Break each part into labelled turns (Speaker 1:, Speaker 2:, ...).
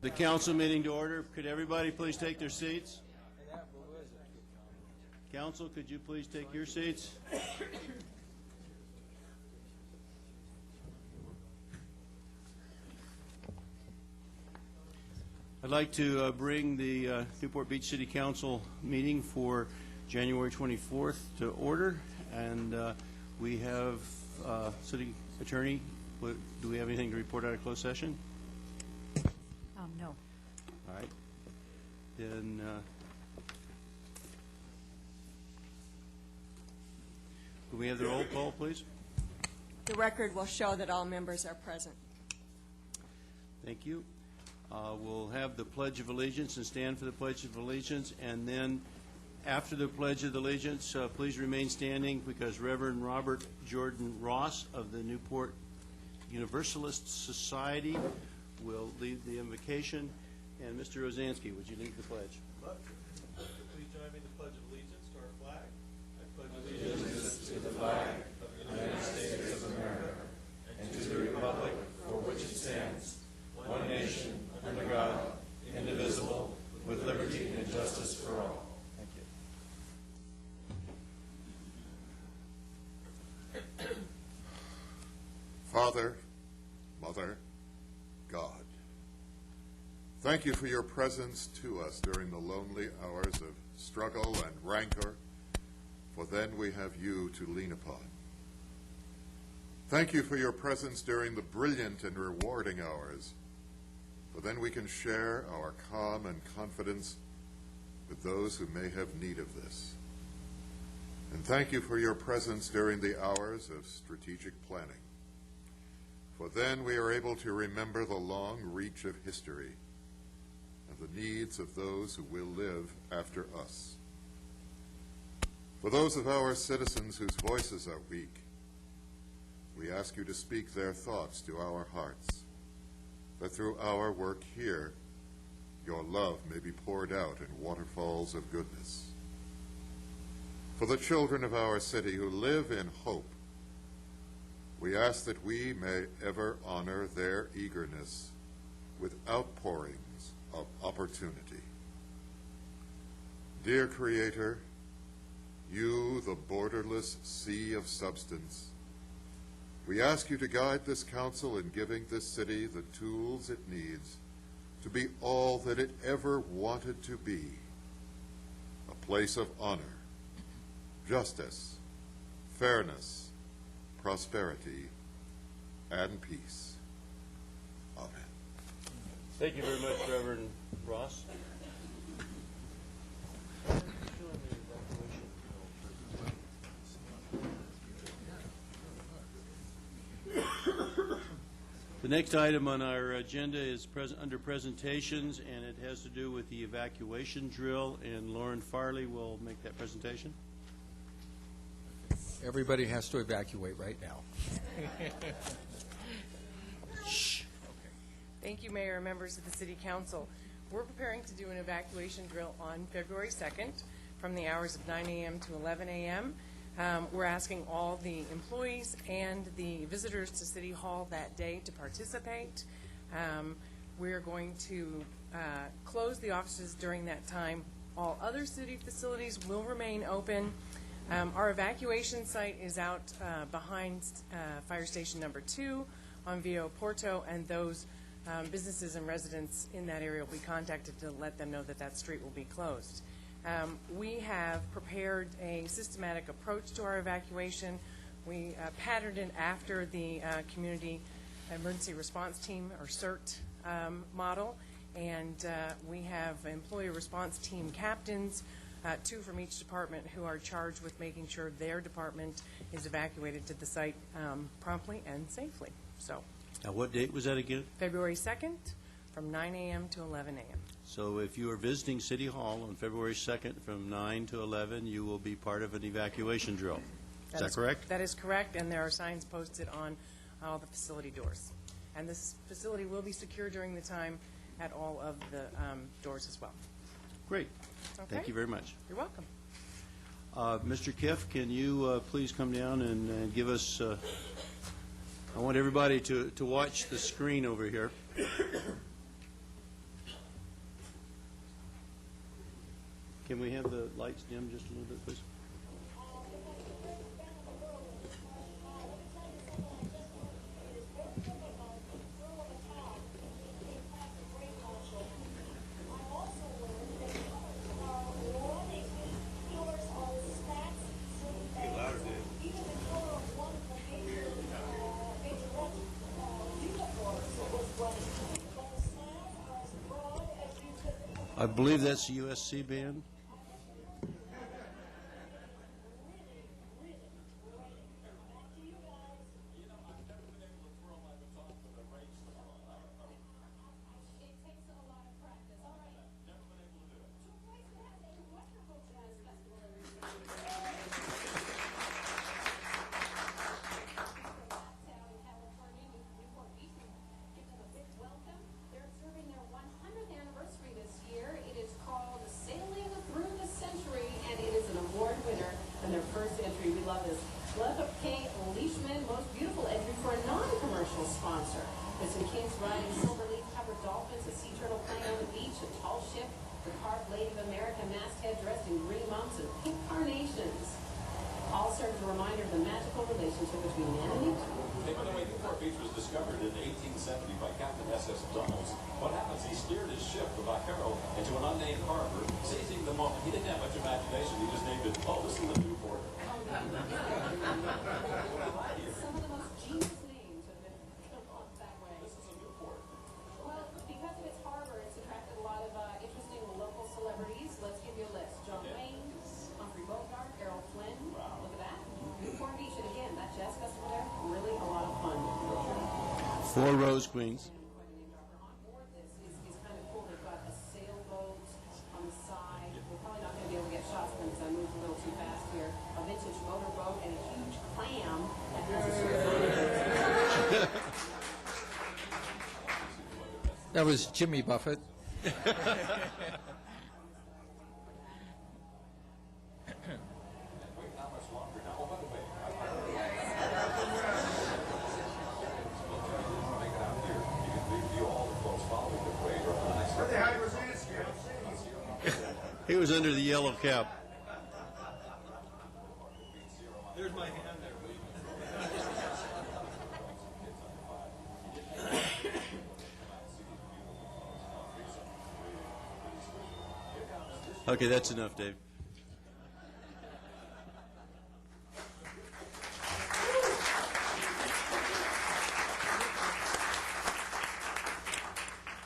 Speaker 1: The council meeting to order. Could everybody please take their seats? Council, could you please take your seats? I'd like to bring the Newport Beach City Council meeting for January 24th to order, and we have City Attorney. Do we have anything to report out of closed session?
Speaker 2: No.
Speaker 1: All right. Then can we have the roll call, please?
Speaker 3: The record will show that all members are present.
Speaker 1: Thank you. We'll have the Pledge of Allegiance and stand for the Pledge of Allegiance, and then after the Pledge of Allegiance, please remain standing because Reverend Robert Jordan Ross of the Newport Universalist Society will lead the invocation. And Mr. Rosansky, would you lead the pledge?
Speaker 4: Please join me in the Pledge of Allegiance to our flag. I pledge allegiance to the flag of the United States of America and to the republic for which it stands, one nation, under God, indivisible, with liberty and justice for all.
Speaker 1: Thank you.
Speaker 5: Father, Mother, God, thank you for your presence to us during the lonely hours of struggle and rancor, for then we have you to lean upon. Thank you for your presence during the brilliant and rewarding hours, for then we can share our calm and confidence with those who may have need of this. And thank you for your presence during the hours of strategic planning, for then we are able to remember the long reach of history and the needs of those who will live after us. For those of our citizens whose voices are weak, we ask you to speak their thoughts to our hearts, that through our work here, your love may be poured out in waterfalls of goodness. For the children of our city who live in hope, we ask that we may ever honor their eagerness with outpourings of opportunity. Dear Creator, you, the borderless sea of substance, we ask you to guide this council in giving this city the tools it needs to be all that it ever wanted to be, a place of honor, justice, fairness, prosperity, and peace. Amen.
Speaker 1: Thank you very much, Reverend Ross. The next item on our agenda is under presentations, and it has to do with the evacuation drill, and Lauren Farley will make that presentation.
Speaker 6: Everybody has to evacuate right now.
Speaker 1: Shh.
Speaker 7: Thank you, Mayor and members of the City Council. We're preparing to do an evacuation drill on February 2nd from the hours of 9 a.m. to 11 a.m. We're asking all the employees and the visitors to City Hall that day to participate. We're going to close the offices during that time. All other city facilities will remain open. Our evacuation site is out behind Fire Station Number 2 on Via Porto, and those businesses and residents in that area will be contacted to let them know that that street will be closed. We have prepared a systematic approach to our evacuation. We patterned it after the Community Emergency Response Team, or CERT, model, and we have employee response team captains, 2 from each department, who are charged with making sure their department is evacuated to the site promptly and safely. So,
Speaker 1: Now, what date was that again?
Speaker 7: February 2nd from 9 a.m. to 11 a.m.
Speaker 1: So if you are visiting City Hall on February 2nd from 9 to 11, you will be part of an evacuation drill. Is that correct?
Speaker 7: That is correct, and there are signs posted on all the facility doors. And this facility will be secure during the time at all of the doors as well.
Speaker 1: Great.
Speaker 7: Okay.
Speaker 1: Thank you very much.
Speaker 7: You're welcome.
Speaker 1: Mr. Kiff, can you please come down and give us, I want everybody to watch the screen over here. Can we have the lights dim just a little bit, please? I believe that's the USC band.
Speaker 8: What happens? He steered his ship, the Vaquero, into an unnamed harbor, seizing the moment. He didn't have much imagination. He just named it, oh, this is the Newport.
Speaker 9: Some of the most genius names have been built on that way.
Speaker 8: This is a Newport.
Speaker 9: Well, because of its harbor, it's attracted a lot of interesting local celebrities. Let's give you a list. John Wayne, Humphrey Bogart, Errol Flynn. Wow. Look at that. Newport Beach, and again, that jazz festival there, really a lot of fun.
Speaker 1: 4 Rose Queens.
Speaker 6: That was Jimmy Buffett.
Speaker 1: He was under the yellow cap.
Speaker 4: There's my hand there.
Speaker 1: Okay, that's enough, Dave.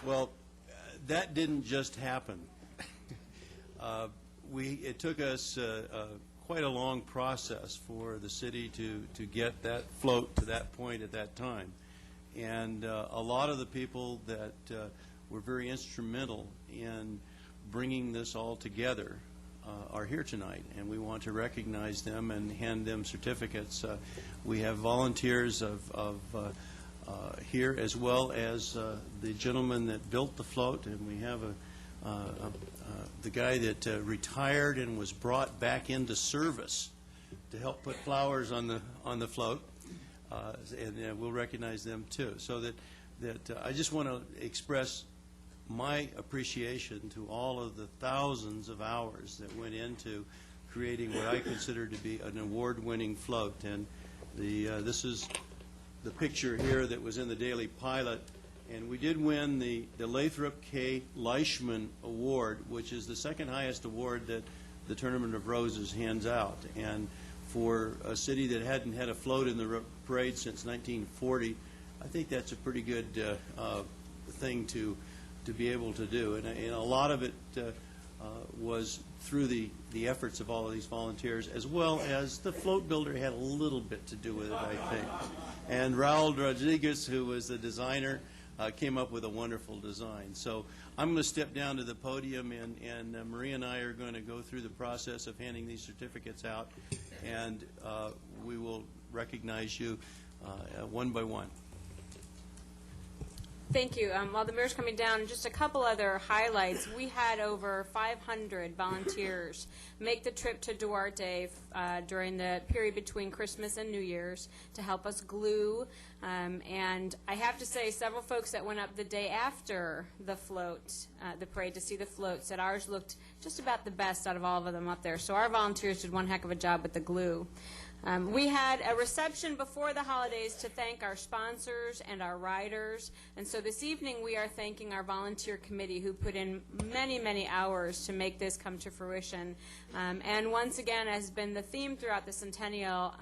Speaker 1: Well, that didn't just happen. It took us quite a long process for the city to get that float to that point at that time. And a lot of the people that were very instrumental in bringing this all together are here tonight, and we want to recognize them and hand them certificates. We have volunteers of here, as well as the gentleman that built the float, and we have the guy that retired and was brought back into service to help put flowers on the float, and we'll recognize them too. So that I just want to express my appreciation to all of the thousands of hours that went into creating what I consider to be an award-winning float. And this is the picture here that was in the Daily Pilot. And we did win the Lathrop K. Leishman Award, which is the second highest award that the Tournament of Roses hands out. And for a city that hadn't had a float in the parade since 1940, I think that's a pretty good thing to be able to do. And a lot of it was through the efforts of all of these volunteers, as well as the float builder had a little bit to do with it, I think. And Raul Rodriguez, who was the designer, came up with a wonderful design. So I'm going to step down to the podium, and Maria and I are going to go through the process of handing these certificates out, and we will recognize you one by one.
Speaker 10: Thank you. While the mayor's coming down, just a couple other highlights. We had over 500 volunteers make the trip to Duarte during the period between Christmas and New Year's to help us glue. And I have to say, several folks that went up the day after the float, the parade, to see the float, said ours looked just about the best out of all of them up there. So our volunteers did one heck of a job with the glue. We had a reception before the holidays to thank our sponsors and our riders. And so this evening we are thanking our volunteer committee who put in many, many hours to make this come to fruition. And once again, as has been the theme throughout the centennial,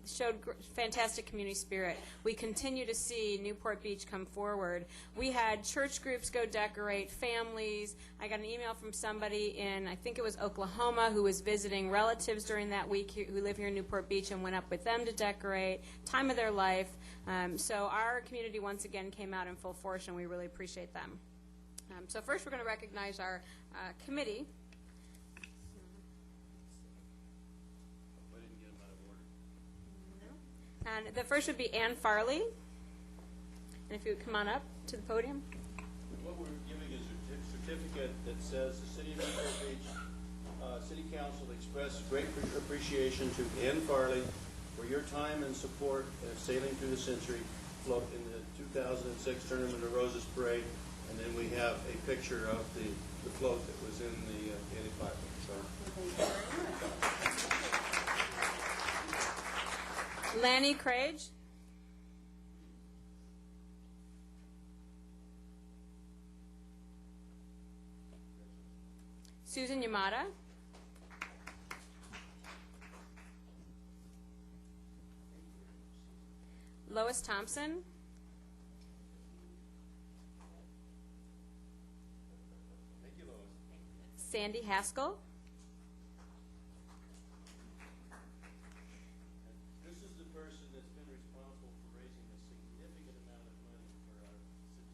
Speaker 10: showed fantastic community spirit. We continue to see Newport Beach come forward. We had church groups go decorate, families. I got an email from somebody in, I think it was Oklahoma, who was visiting relatives during that week who live here in Newport Beach and went up with them to decorate. Time of their life. So our community once again came out in full force, and we really appreciate them. So first we're going to recognize our committee. And the first would be Ann Farley. And if you would come on up to the podium.
Speaker 1: What we're giving is a certificate that says the City of Newport Beach City Council expressed great appreciation to Ann Farley for your time and support of Sailing Through the Century float in the 2006 Tournament of Roses Parade. And then we have a picture of the float that was in the Daily Fiber. So.
Speaker 10: Lanny Craig. Susan Yamada. Lois Thompson.
Speaker 1: Thank you, Lois.
Speaker 10: Sandy Haskell.
Speaker 1: This is the person that's been responsible for raising a significant amount of money for our centennial.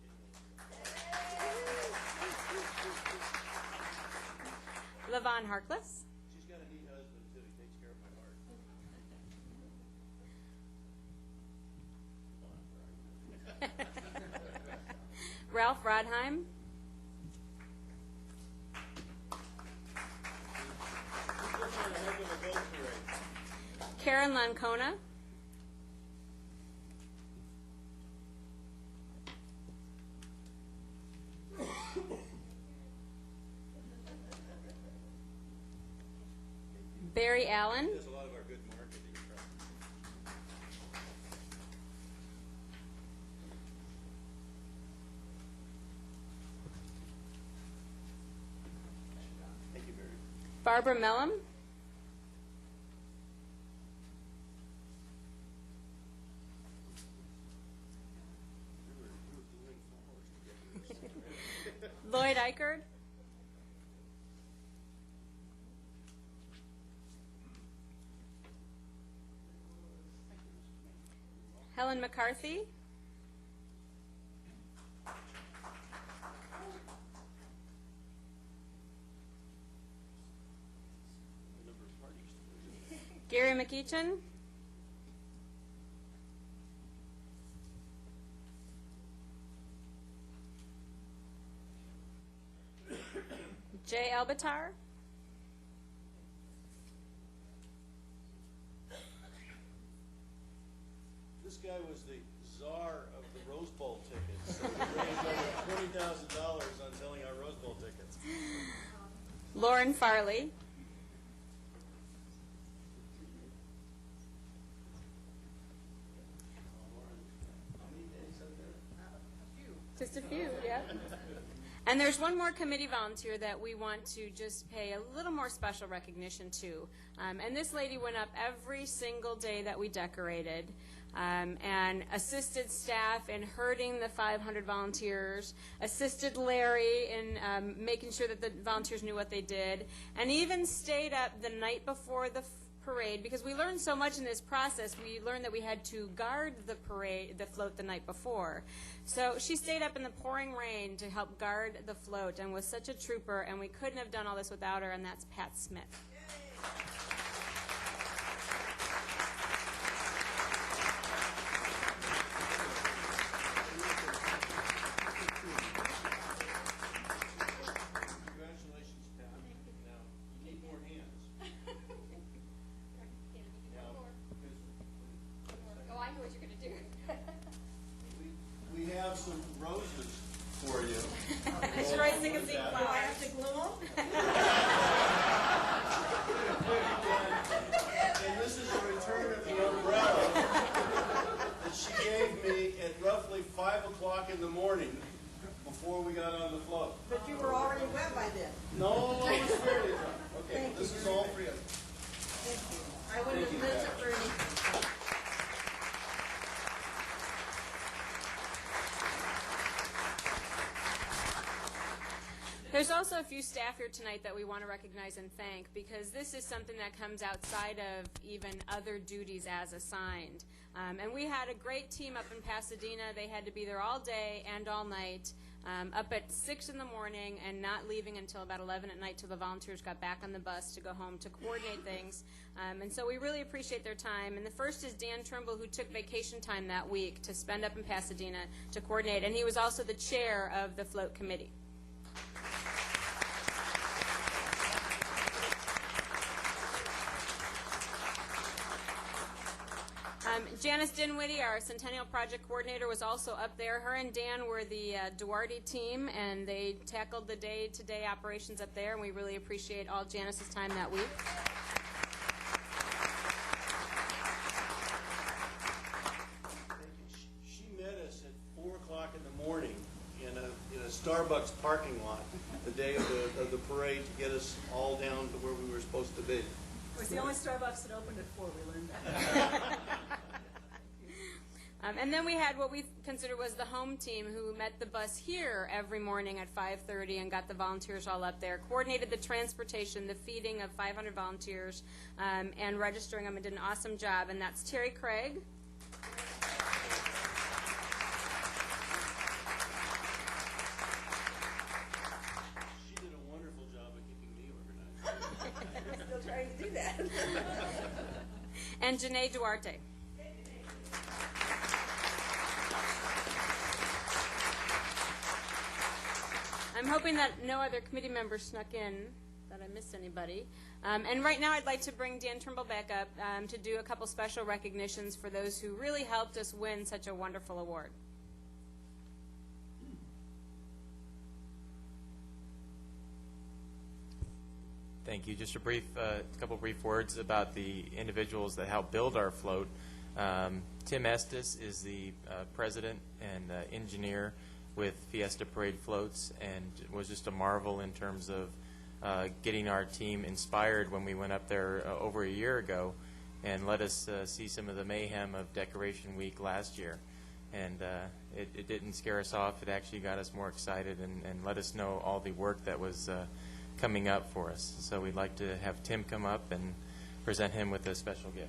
Speaker 10: Levon Harkless.
Speaker 1: She's got a neat husband, too. He takes care of my heart.
Speaker 10: Ralph Rodheim. Karen Lancona. Barry Allen.
Speaker 1: There's a lot of our good marketing. Thank you, Barry.
Speaker 10: Barbara Mellum. Lloyd Eichard. Helen McCarthy. Gary McEachin. Jay Elbitar.
Speaker 1: This guy was the czar of the Rose Bowl tickets. So we raised over $20,000 on selling our Rose Bowl tickets.
Speaker 10: Lauren Farley. Just a few, yeah. And there's one more committee volunteer that we want to just pay a little more special recognition to. And this lady went up every single day that we decorated and assisted staff in herding the 500 volunteers, assisted Larry in making sure that the volunteers knew what they did, and even stayed up the night before the parade, because we learned so much in this process. We learned that we had to guard the parade, the float, the night before. So she stayed up in the pouring rain to help guard the float and was such a trooper, and we couldn't have done all this without her, and that's Pat Smith.
Speaker 3: Do I have to glue them?
Speaker 1: And this is a return of the umbrella that she gave me at roughly 5 o'clock in the morning before we got on the float.
Speaker 3: But you were already wet by then.
Speaker 1: No, I was fairly dry. Okay,
Speaker 3: Thank
Speaker 1: this
Speaker 3: you
Speaker 1: is
Speaker 3: very
Speaker 1: all
Speaker 3: much.
Speaker 1: for you.
Speaker 3: Thank you. I wouldn't have missed it for anything.
Speaker 10: There's also a few staff here tonight that we want to recognize and thank, because this is something that comes outside of even other duties as assigned. And we had a great team up in Pasadena. They had to be there all day and all night, up at 6 in the morning and not leaving until about 11 at night till the volunteers got back on the bus to go home to coordinate things. And so we really appreciate their time. And the first is Dan Trimble, who took vacation time that week to spend up in Pasadena to coordinate. And he was also the chair of the float committee. Janice Dinwiddie, our Centennial Project Coordinator, was also up there. Her and Dan were the Duarte team, and they tackled the day-to-day operations up there, and we really appreciate all Janice's time that week.
Speaker 1: She met us at 4 o'clock in the morning in a Starbucks parking lot the day of the parade to get us all down to where we were supposed to be.
Speaker 2: It was the only Starbucks that opened at 4, we learned that.
Speaker 10: And then we had what we considered was the home team, who met the bus here every morning at 5:30 and got the volunteers all up there, coordinated the transportation, the feeding of 500 volunteers, and registering them, and did an awesome job. And that's Terry Craig.
Speaker 1: She did a wonderful job of keeping me organized.
Speaker 3: I'm still trying to do that.
Speaker 10: And Janae Duarte. I'm hoping that no other committee members snuck in, that I missed anybody. And right now I'd like to bring Dan Trimble back up to do a couple special recognitions for those who really helped us win such a wonderful award.
Speaker 11: Thank you. Just a couple brief words about the individuals that helped build our float. Tim Estes is the president and engineer with Fiesta Parade Floats, and was just a marvel in terms of getting our team inspired when we went up there over a year ago, and let us see some of the mayhem of Decoration Week last year. And it didn't scare us off. It actually got us more excited and let us know all the work that was coming up for us. So we'd like to have Tim come up and present him with a special gift.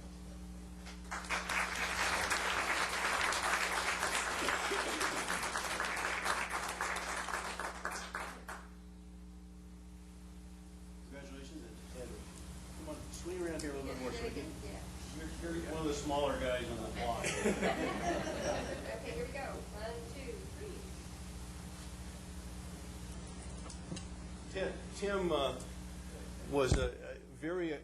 Speaker 1: Congratulations. And come on, swing around here a little bit more so we can. You're one of the smaller guys on the block.
Speaker 9: Okay, here we go. 1, 2, 3.
Speaker 1: Tim was very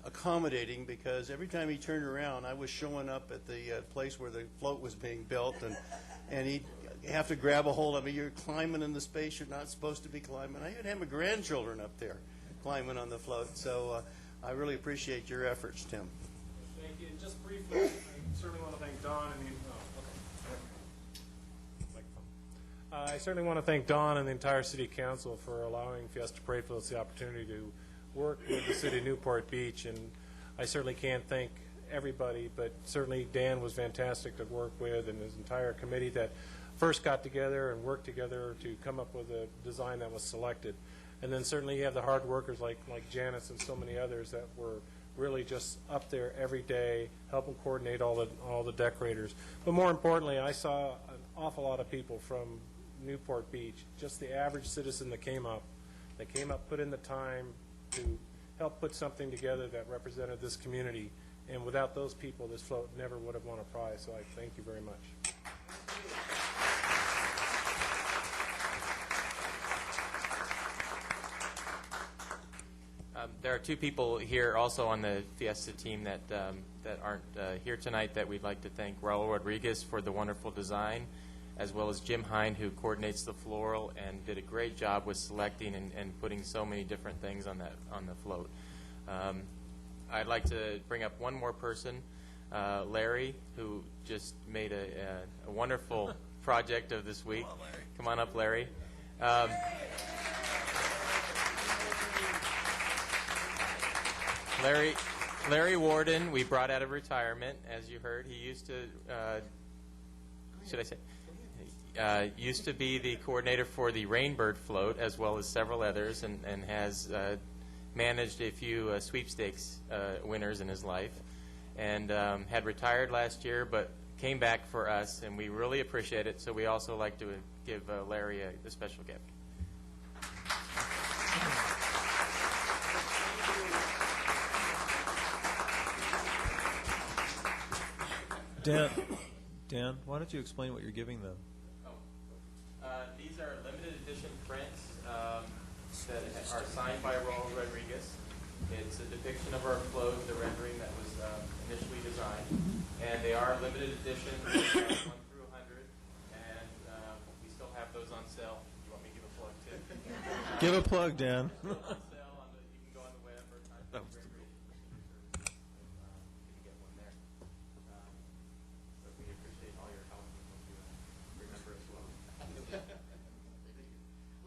Speaker 1: accommodating, because every time he turned around, I was showing up at the place where the float was being built, and he'd have to grab a hold of me. You're climbing in the space you're not supposed to be climbing. I even had my grandchildren up there climbing on the float. So I really appreciate your efforts, Tim.
Speaker 4: Thank you. And just briefly, I certainly want to thank Don and the I certainly want to thank Don and the entire City Council for allowing Fiesta Parade Floats the opportunity to work with the City of Newport Beach. And I certainly can't thank everybody, but certainly Dan was fantastic to work with, and his entire committee that first got together and worked together to come up with a design that was selected. And then certainly you have the hard workers like Janice and so many others that were really just up there every day, helping coordinate all the decorators. But more importantly, I saw an awful lot of people from Newport Beach, just the average citizen that came up, put in the time to help put something together that represented this community. And without those people, this float never would have won a prize. So I thank you very much.
Speaker 11: There are two people here also on the Fiesta team that aren't here tonight that we'd like to thank. Raul Rodriguez for the wonderful design, as well as Jim Hine, who coordinates the floral and did a great job with selecting and putting so many different things on the float. I'd like to bring up one more person, Larry, who just made a wonderful project of this week. Come on up, Larry. Larry Warden, we brought out of retirement, as you heard. He used to, used to be the coordinator for the Rainbird float, as well as several others, and has managed a few sweepstakes winners in his life, and had retired last year, but came back for us, and we really appreciate it. So we also like to give Larry a special gift.
Speaker 4: Dan, why don't you explain what you're giving them?
Speaker 11: These are limited edition prints that are signed by Raul Rodriguez. It's a depiction of our float, the rendering that was initially designed. And they are limited edition, 1 through 100. And we still have those on sale. Do you want me to give a plug, too?
Speaker 4: Give a plug, Dan.
Speaker 11: Still on sale. You can go on the web or type in Gregory. You can get one there. But we appreciate all your help and hope you remember as well.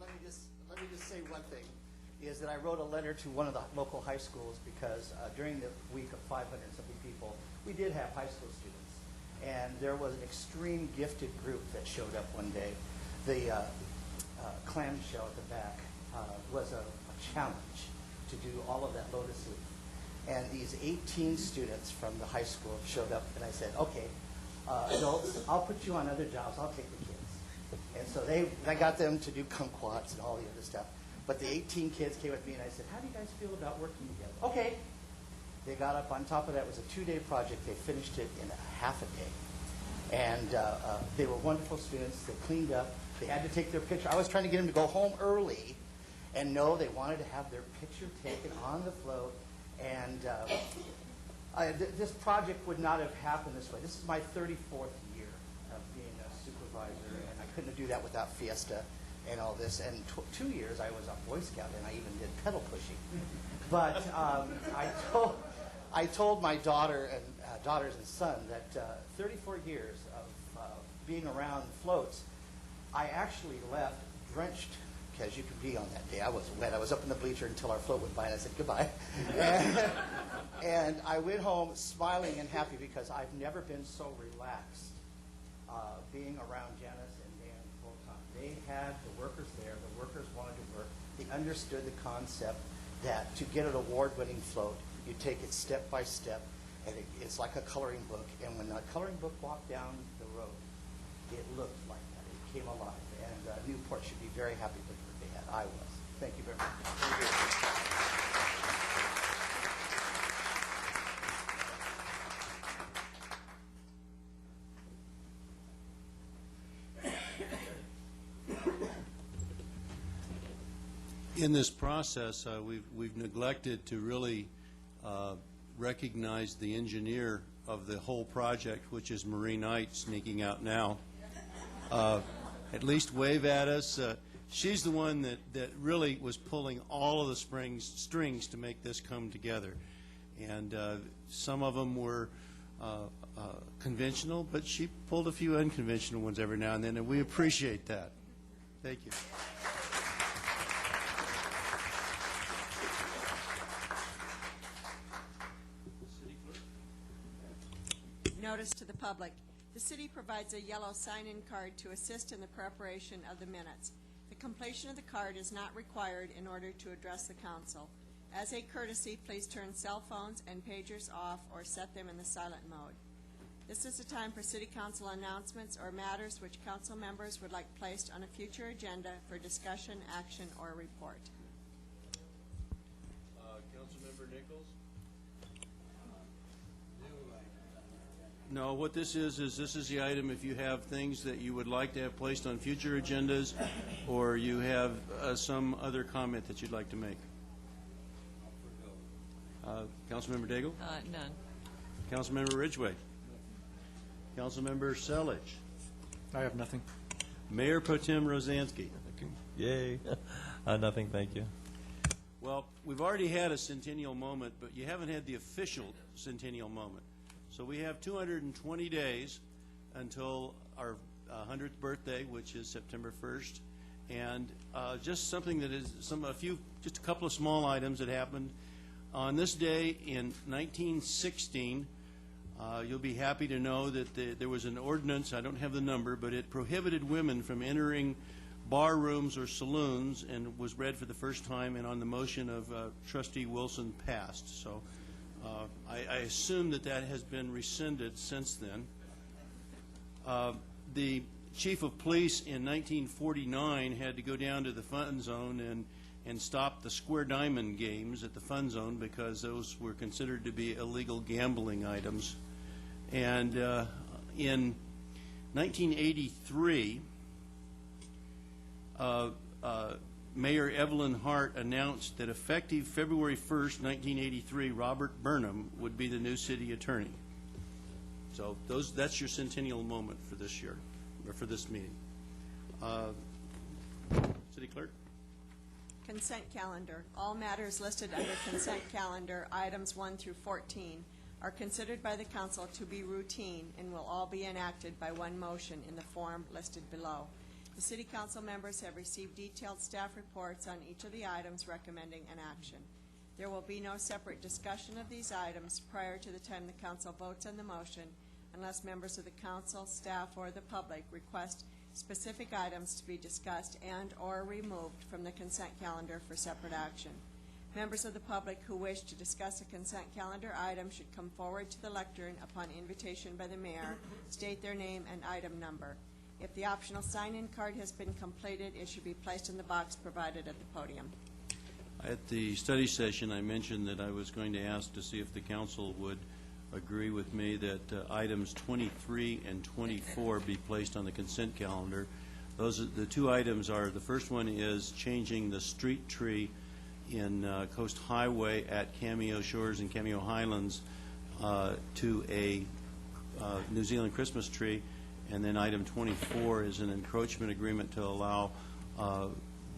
Speaker 12: Let me just say one thing, is that I wrote a letter to one of the local high schools because during the week of 500-something people, we did have high school students. And there was an extreme gifted group that showed up one day. The clamshell at the back was a challenge to do all of that lotus leaf. And these 18 students from the high school showed up, and I said, okay, adults, I'll put you on other jobs. I'll take the kids. And so I got them to do kumquats and all the other stuff. But the 18 kids came with me, and I said, how do you guys feel about working together? Okay. They got up. On top of that, it was a 2-day project. They finished it in a half a day. And they were wonderful students. They cleaned up. They had to take their picture. I was trying to get them to go home early. And no, they wanted to have their picture taken on the float. And this project would not have happened this way. This is my 34th year of being a supervisor, and I couldn't do that without Fiesta and all this. And 2 years I was a Boy Scout, and I even did pedal pushing. But I told my daughters and son that 34 years of being around floats, I actually left drenched, because you could be on that day. I was wet. I was up in the bleacher until our float went by, and I said goodbye. And I went home smiling and happy because I've never been so relaxed being around Janice and Dan full time. They had the workers there. The workers wanted to work. They understood the concept that to get an award-winning float, you take it step by step, and it's like a coloring book. And when the coloring book walked down the road, it looked like that. It came alive. And Newport should be very happy with what they had. I was. Thank you very much.
Speaker 1: In this process, we've neglected to really recognize the engineer of the whole project, which is Marie Knight, sneaking out now. At least wave at us. She's the one that really was pulling all of the strings to make this come together. And some of them were conventional, but she pulled a few unconventional ones every now and then, and we appreciate that. Thank you.
Speaker 3: Notice to the public. The city provides a yellow sign-in card to assist in the preparation of the minutes. The completion of the card is not required in order to address the council. As a courtesy, please turn cell phones and pagers off or set them in the silent mode. This is the time for city council announcements or matters which council members would like placed on a future agenda for discussion, action, or report.
Speaker 1: Councilmember Nichols? No, what this is this is the item if you have things that you would like to have placed on future agendas or you have some other comment that you'd like to make. Councilmember Daigle?
Speaker 13: None.
Speaker 1: Councilmember Ridgway? Councilmember Selich?
Speaker 6: I have nothing.
Speaker 1: Mayor Pro Tem Rosansky.
Speaker 4: Yay. Nothing, thank you.
Speaker 1: Well, we've already had a centennial moment, but you haven't had the official centennial moment. So we have 220 days until our 100th birthday, which is September 1st. And just something that is just a couple of small items that happened. On this day in 1916, you'll be happy to know that there was an ordinance, I don't have the number, but it prohibited women from entering bar rooms or saloons, and was read for the first time, and on the motion of Trustee Wilson passed. So I assume that has been rescinded since then. The chief of police in 1949 had to go down to the fun zone and stop the Square Diamond games at the fun zone because those were considered to be illegal gambling items. And in 1983, Mayor Evelyn Hart announced that effective February 1st, 1983, Robert Burnham would be the new city attorney. So that's your centennial moment for this year, or for this meeting. City Clerk?
Speaker 3: Consent calendar. All matters listed under consent calendar, items 1 through 14, are considered by the council to be routine and will all be enacted by one motion in the form listed below. The City Council members have received detailed staff reports on each of the items recommending an action. There will be no separate discussion of these items prior to the time the council votes on the motion unless members of the council, staff, or the public request specific items to be discussed and or removed from the consent calendar for separate action. Members of the public who wish to discuss a consent calendar item should come forward to the lectern upon invitation by the mayor, state their name and item number. If the optional sign-in card has been completed, it should be placed in the box provided at the podium.
Speaker 1: At the study session, I mentioned that I was going to ask to see if the council would agree with me that items 23 and 24 be placed on the consent calendar. The two items are, the first one is changing the street tree in Coast Highway at Cameo Shores and Cameo Highlands to a New Zealand Christmas tree. And then item 24 is an encroachment agreement to allow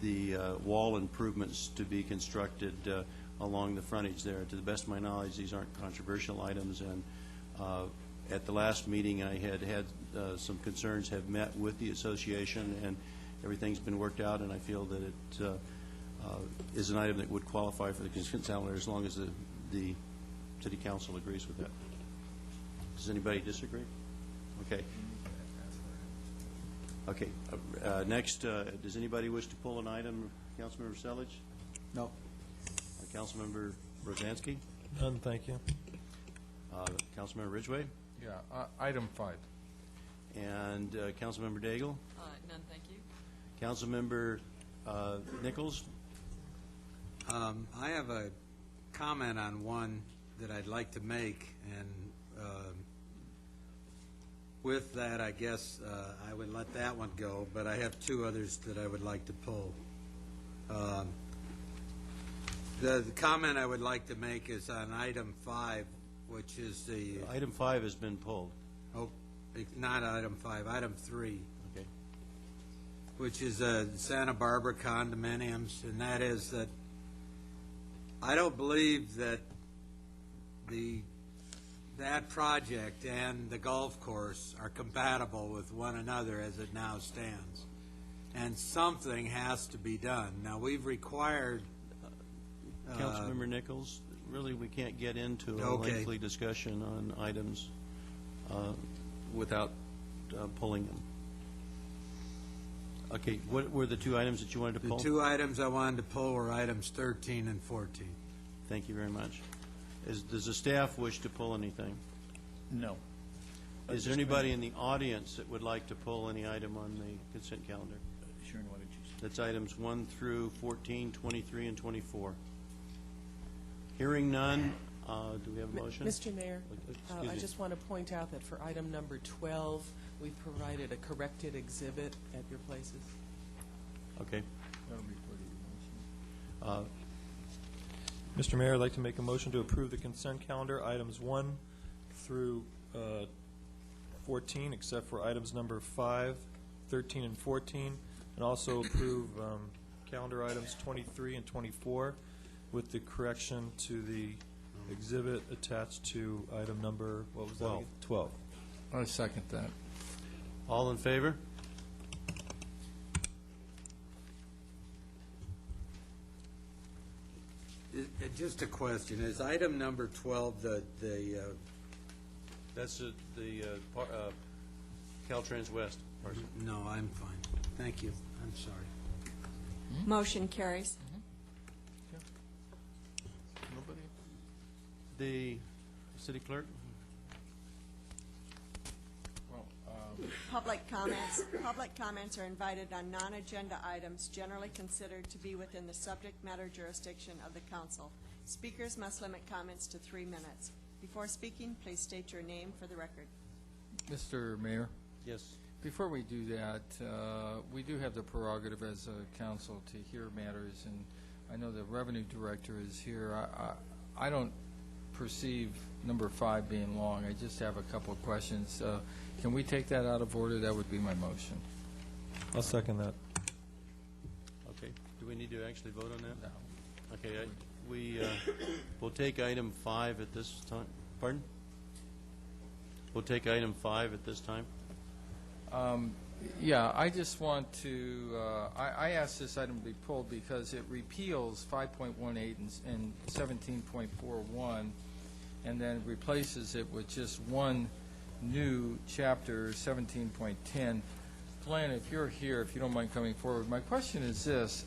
Speaker 1: the wall improvements to be constructed along the frontage there. To the best of my knowledge, these aren't controversial items, and at the last meeting I had some concerns, have met with the association, and everything's been worked out, and I feel that it is an item that would qualify for the consent calendar as long as the City Council agrees with that. Does anybody disagree? Okay. Okay. Next, does anybody wish to pull an item? Councilmember Selledge?
Speaker 6: No.
Speaker 1: Councilmember Rosansky?
Speaker 4: None, thank you.
Speaker 1: Councilmember Ridgway?
Speaker 6: Yeah, item 5.
Speaker 1: And Councilmember Daigle?
Speaker 2: None, thank you.
Speaker 1: Councilmember Nichols?
Speaker 13: I have a comment on one that I'd like to make, and with that, I guess I would let that one go, but I have two others that I would like to pull. The comment I would like to make is on item 5, which is the...
Speaker 1: Item 5 has been pulled.
Speaker 13: Oh, not item 5, item 3.
Speaker 1: Okay.
Speaker 13: Which is Santa Barbara condominiums, and that is that I don't believe that that project and the golf course are compatible with one another as it now stands. And something has to be done. Now, we've required...
Speaker 1: Councilmember Nichols, really we can't get into a lengthy discussion on items without pulling them. Okay, what were the two items that you wanted to pull?
Speaker 13: The two items I wanted to pull were items 13 and 14.
Speaker 1: Thank you very much. Does the staff wish to pull anything?
Speaker 4: No.
Speaker 1: Is there anybody in the audience that would like to pull any item on the consent calendar?
Speaker 6: Sharon, why don't you say?
Speaker 1: That's items 1 through 14, 23, and 24. Hearing none, do we have a motion?
Speaker 14: Mr. Mayor,
Speaker 1: Excuse
Speaker 14: I
Speaker 1: me.
Speaker 14: just want to point out that for item number 12, we've provided a corrected exhibit at your places.
Speaker 1: Okay.
Speaker 4: Mr. Mayor, I'd like to make a motion to approve the consent calendar, items 1 through 14, except for items number 5
Speaker 15: 13 and 14, and also approve calendar items 23 and 24 with the correction to the exhibit attached to item number, what was that? 12.
Speaker 6: 12. I second that.
Speaker 1: All in favor?
Speaker 13: Just a question, is item number 12
Speaker 1: That's the Caltrans West parcel.
Speaker 13: No, I'm fine. Thank you. I'm sorry.
Speaker 3: Motion carries.
Speaker 6: Nobody?
Speaker 1: The city clerk?
Speaker 6: Well,
Speaker 3: Public comments are invited on non-agenda items generally considered to be within the subject matter jurisdiction of the council. Speakers must limit comments to 3 minutes. Before speaking, please state your name for the record.
Speaker 6: Mr. Mayor,
Speaker 1: Yes.
Speaker 6: before we do that, we do have the prerogative as a council to hear matters, and I know the revenue director is here. I don't perceive number 5 being long. I just have a couple of questions. Can we take that out of order? That would be my motion.
Speaker 15: I'll second that.
Speaker 1: Okay. Do we need to actually vote on that?
Speaker 6: No.
Speaker 1: Okay, we'll take item 5 at this time. Pardon? We'll take item 5 at this time.
Speaker 6: Yeah, I just want to, I asked this item to be pulled because it repeals 5.18 and 17.41, and then replaces it with just one new chapter, 17.10. Glenn, if you're here, if you don't mind coming forward, my question is this.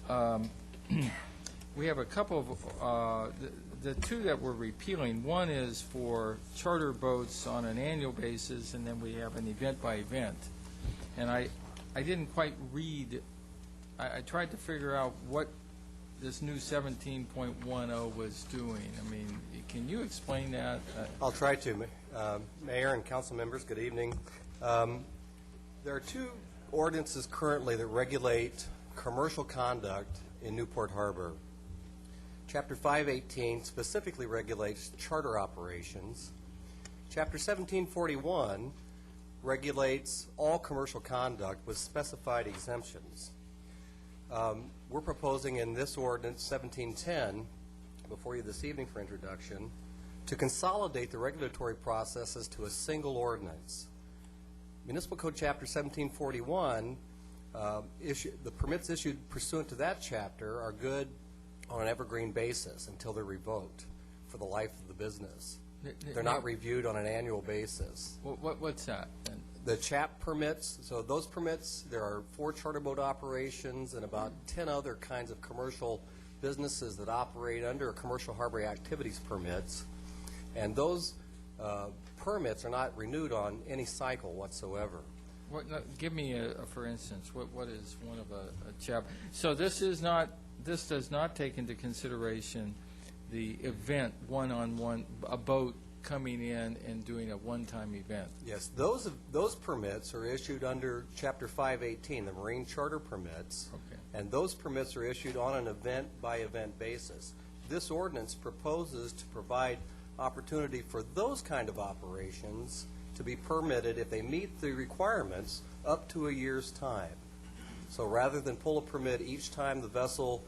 Speaker 6: We have a couple of, the two that we're repealing, one is for charter boats on an annual basis, and then we have an event by event. And I didn't quite read, I tried to figure out what this new 17.10 was doing. I mean, can you explain that?
Speaker 16: I'll try to. Mayor and council members, good evening. There are two ordinances currently that regulate commercial conduct in Newport Harbor. Chapter 518 specifically regulates charter operations. Chapter 1741 regulates all commercial conduct with specified exemptions. We're proposing in this ordinance 1710, before you this evening for introduction, to consolidate the regulatory processes to a single ordinance. Municipal Code Chapter 1741, the permits issued pursuant to that chapter are good on an evergreen basis until they're revoked for the life of the business. They're not reviewed on an annual basis.
Speaker 6: What's that?
Speaker 16: The CHAP permits, so those permits, there are 4 charter boat operations and about 10 other kinds of commercial businesses that operate under commercial harbor activities permits. And those permits are not renewed on any cycle whatsoever.
Speaker 6: Give me for instance, what is one of a chapter? So this does not take into consideration the event one-on-one, a boat coming in and doing a one-time event.
Speaker 16: Yes, those permits are issued under Chapter 518, the marine charter permits,
Speaker 6: Okay.
Speaker 16: and those permits are issued on an event-by-event basis. This ordinance proposes to provide opportunity for those kind of operations to be permitted if they meet the requirements up to a year's time. So rather than pull a permit each time the vessel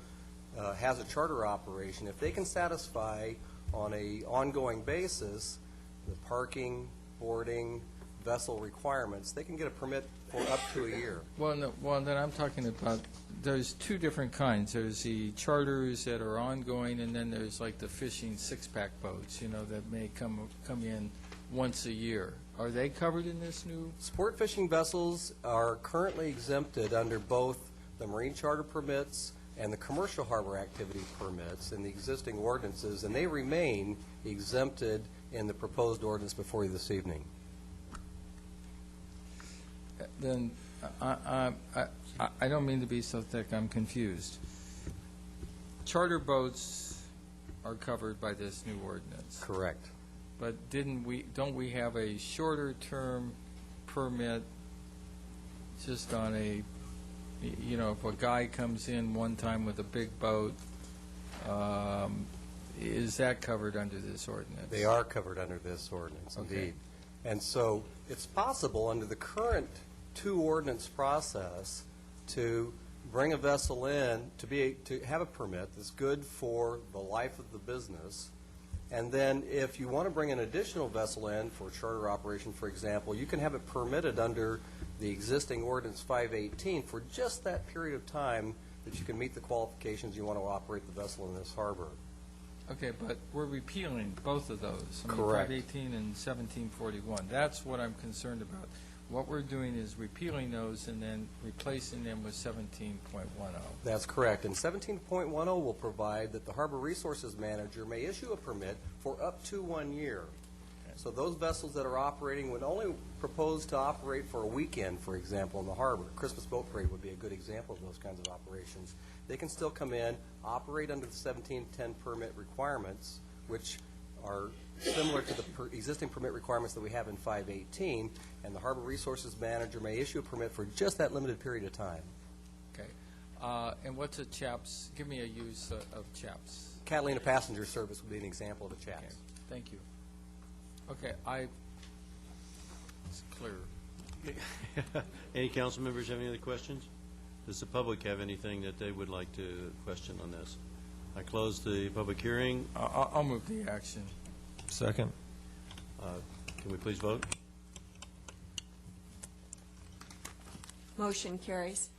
Speaker 16: has a charter operation, if they can satisfy on an ongoing basis the parking, boarding, vessel requirements, they can get a permit for up to a year.
Speaker 6: Well, then I'm talking about, there's two different kinds. There's the charters that are ongoing, and then there's like the fishing six-pack boats, that may come in once a year. Are they covered in this new?
Speaker 16: Sport fishing vessels are currently exempted under both the marine charter permits and the commercial harbor activity permits in the existing ordinances, and they remain exempted in the proposed ordinance before you this evening.
Speaker 6: Then I don't mean to be so thick, I'm confused. Charter boats are covered by this new ordinance.
Speaker 16: Correct.
Speaker 6: But don't we have a shorter term permit just on a, if a guy comes in one time with a big boat, is that covered under this ordinance?
Speaker 16: They are covered under this ordinance,
Speaker 6: Okay.
Speaker 16: indeed. And so it's possible under the current two ordinance process to bring a vessel in to have a permit that's good for the life of the business. And then if you want to bring an additional vessel in for charter operation, for example, you can have it permitted under the existing ordinance 518 for just that period of time that you can meet the qualifications you want to operate the vessel in this harbor.
Speaker 6: Okay, but we're repealing both of those.
Speaker 16: Correct.
Speaker 6: 518 and 1741. That's what I'm concerned about. What we're doing is repealing those and then replacing them with 17.10.
Speaker 16: That's correct. And 17.10 will provide that the Harbor Resources Manager may issue a permit for up to 1 year. So those vessels that are operating would only propose to operate for a weekend, for example, in the harbor. Christmas Boat Parade would be a good example of those kinds of operations. They can still come in, operate under the 1710 permit requirements, which are similar to the existing permit requirements that we have in 518, and the Harbor Resources Manager may issue a permit for just that limited period of time.
Speaker 6: Okay. And what's a CHAPS? Give me a use of CHAPS.
Speaker 16: Catalina Passenger Service would be an example of a CHAPS.
Speaker 6: Okay. Thank you. Okay, it's clear.
Speaker 1: Any council members have any other questions? Does the public have anything that they would like to question on this? I close the public hearing.
Speaker 6: I'll move the action.
Speaker 15: Second.
Speaker 1: Can we please vote?
Speaker 3: Motion carries.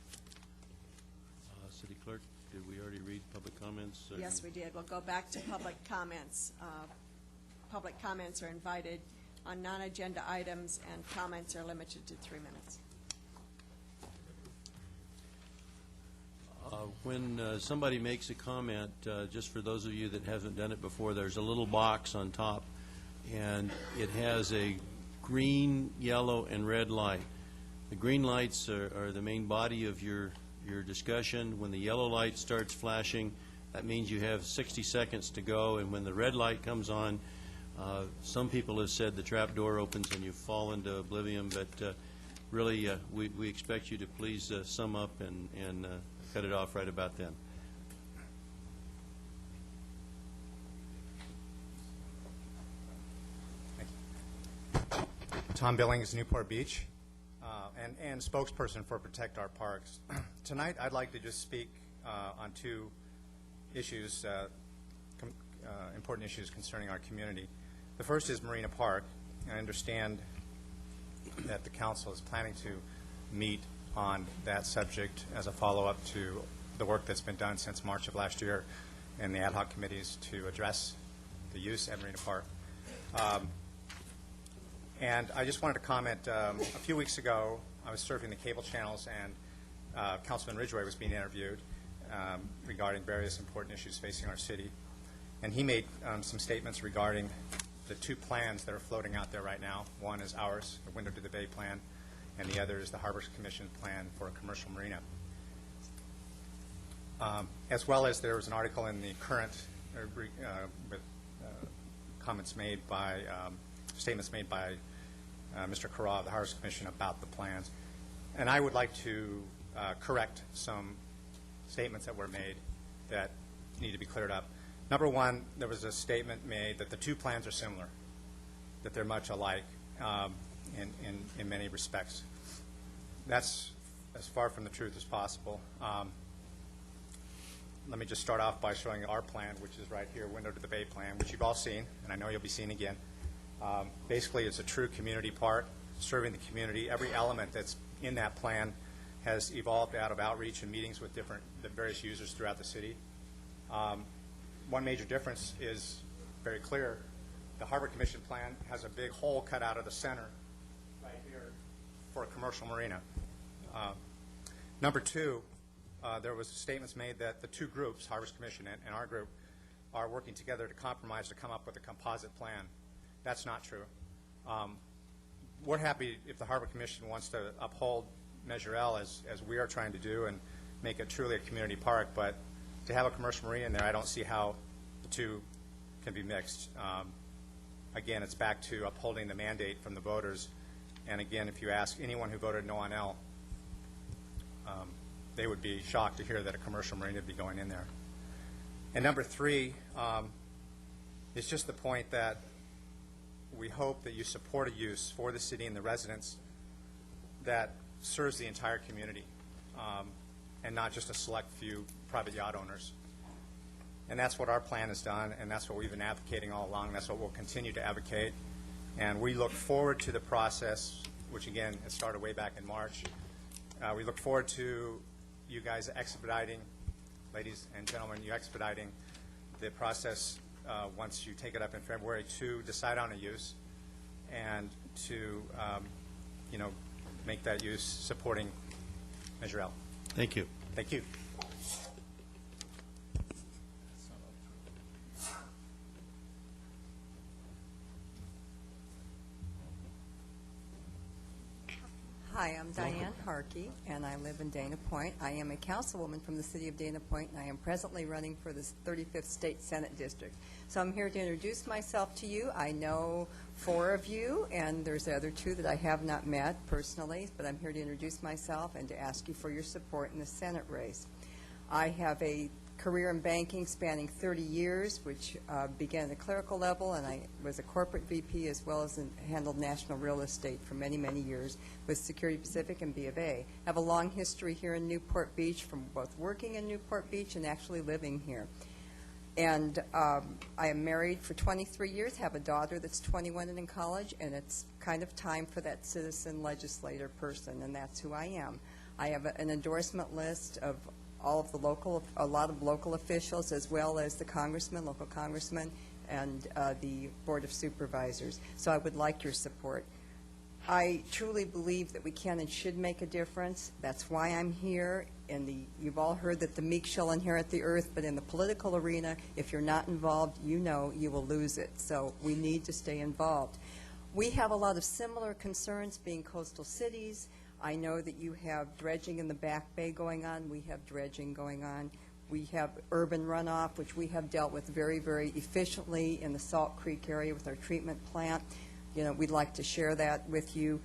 Speaker 1: City Clerk, did we already read public comments?
Speaker 3: Yes, we did. We'll go back to public comments. Public comments are invited on non-agenda items, and comments are limited to 3 minutes.
Speaker 1: When somebody makes a comment, just for those of you that haven't done it before, there's a little box on top, and it has a green, yellow, and red light. The green lights are the main body of your discussion. When the yellow light starts flashing, that means you have 60 seconds to go, and when the red light comes on, some people have said the trap door opens and you fall into oblivion, but really we expect you to please sum up and cut it off right about then.
Speaker 17: Tom Billings, Newport Beach, and spokesperson for Protect Our Parks. Tonight I'd like to just speak on two issues, important issues concerning our community. The first is Marina Park. I understand that the council is planning to meet on that subject as a follow-up to the work that's been done since March of last year in the ad hoc committees to address the use at Marina Park. And I just wanted to comment, a few weeks ago, I was surfing the cable channels, and Councilman Ridgway was being interviewed regarding various important issues facing our city. And he made some statements regarding the two plans that are floating out there right now. One is ours, the Window to the Bay plan, and the other is the Harbors Commission plan for a commercial marina. As well as there was an article in the Current with comments made by, statements made by Mr. Carra of the Harbors Commission about the plans. And I would like to correct some statements that were made that need to be cleared up. Number one, there was a statement made that the two plans are similar, that they're much alike in many respects. That's as far from the truth as possible. Let me just start off by showing our plan, which is right here, Window to the Bay plan, which you've all seen, and I know you'll be seeing again. Basically, it's a true community park, serving the community. Every element that's in that plan has evolved out of outreach and meetings with the various users throughout the city. One major difference is very clear. The Harbor Commission plan has a big hole cut out of the center right here for a commercial marina. Number two, there was statements made that the two groups, Harbors Commission and our group, are working together to compromise to come up with a composite plan. That's not true. We're happy if the Harbor Commission wants to uphold Measure L as we are trying to do and make it truly a community park, but to have a commercial marina in there, I don't see how the two can be mixed. Again, it's back to upholding the mandate from the voters. And again, if you ask anyone who voted no on L, they would be shocked to hear that a commercial marina would be going in there. And number three, it's just the point that we hope that you support a use for the city and the residents that serves the entire community, and not just a select few private yacht owners. And that's what our plan has done, and that's what we've been advocating all along. That's what we'll continue to advocate. And we look forward to the process, which again, it started way back in March. We look forward to you guys expediting, ladies and gentlemen, you expediting the process once you take it up in February to decide on a use and to, make that use supporting Measure L.
Speaker 1: Thank you.
Speaker 17: Thank you.
Speaker 18: Hi, I'm Diane Harkey, and I live in Dana Point. I am a councilwoman from the city of Dana Point, and I am presently running for the 35th State Senate District. So I'm here to introduce myself to you. I know 4 of you, and there's the other 2 that I have not met personally, but I'm here to introduce myself and to ask you for your support in the Senate race. I have a career in banking spanning 30 years, which began at the clerical level, and I was a corporate VP as well as handled national real estate for many, many years with Security Pacific and B of A. I have a long history here in Newport Beach, from both working in Newport Beach and actually living here. And I am married for 23 years, have a daughter that's 21 and in college, and it's kind of time for that citizen legislator person, and that's who I am. I have an endorsement list of all of the a lot of local officials, as well as the congressmen, local congressmen, and the Board of Supervisors. So I would like your support. I truly believe that we can and should make a difference. That's why I'm here. You've all heard that the meek shall inherit the earth, but in the political arena, if you're not involved, you know you will lose it. So we need to stay involved. We have a lot of similar concerns being coastal cities. I know that you have dredging in the Back Bay going on. We have dredging going on. We have urban runoff, which we have dealt with very, very efficiently in the Salt Creek area with our treatment plant. We'd like to share that with you.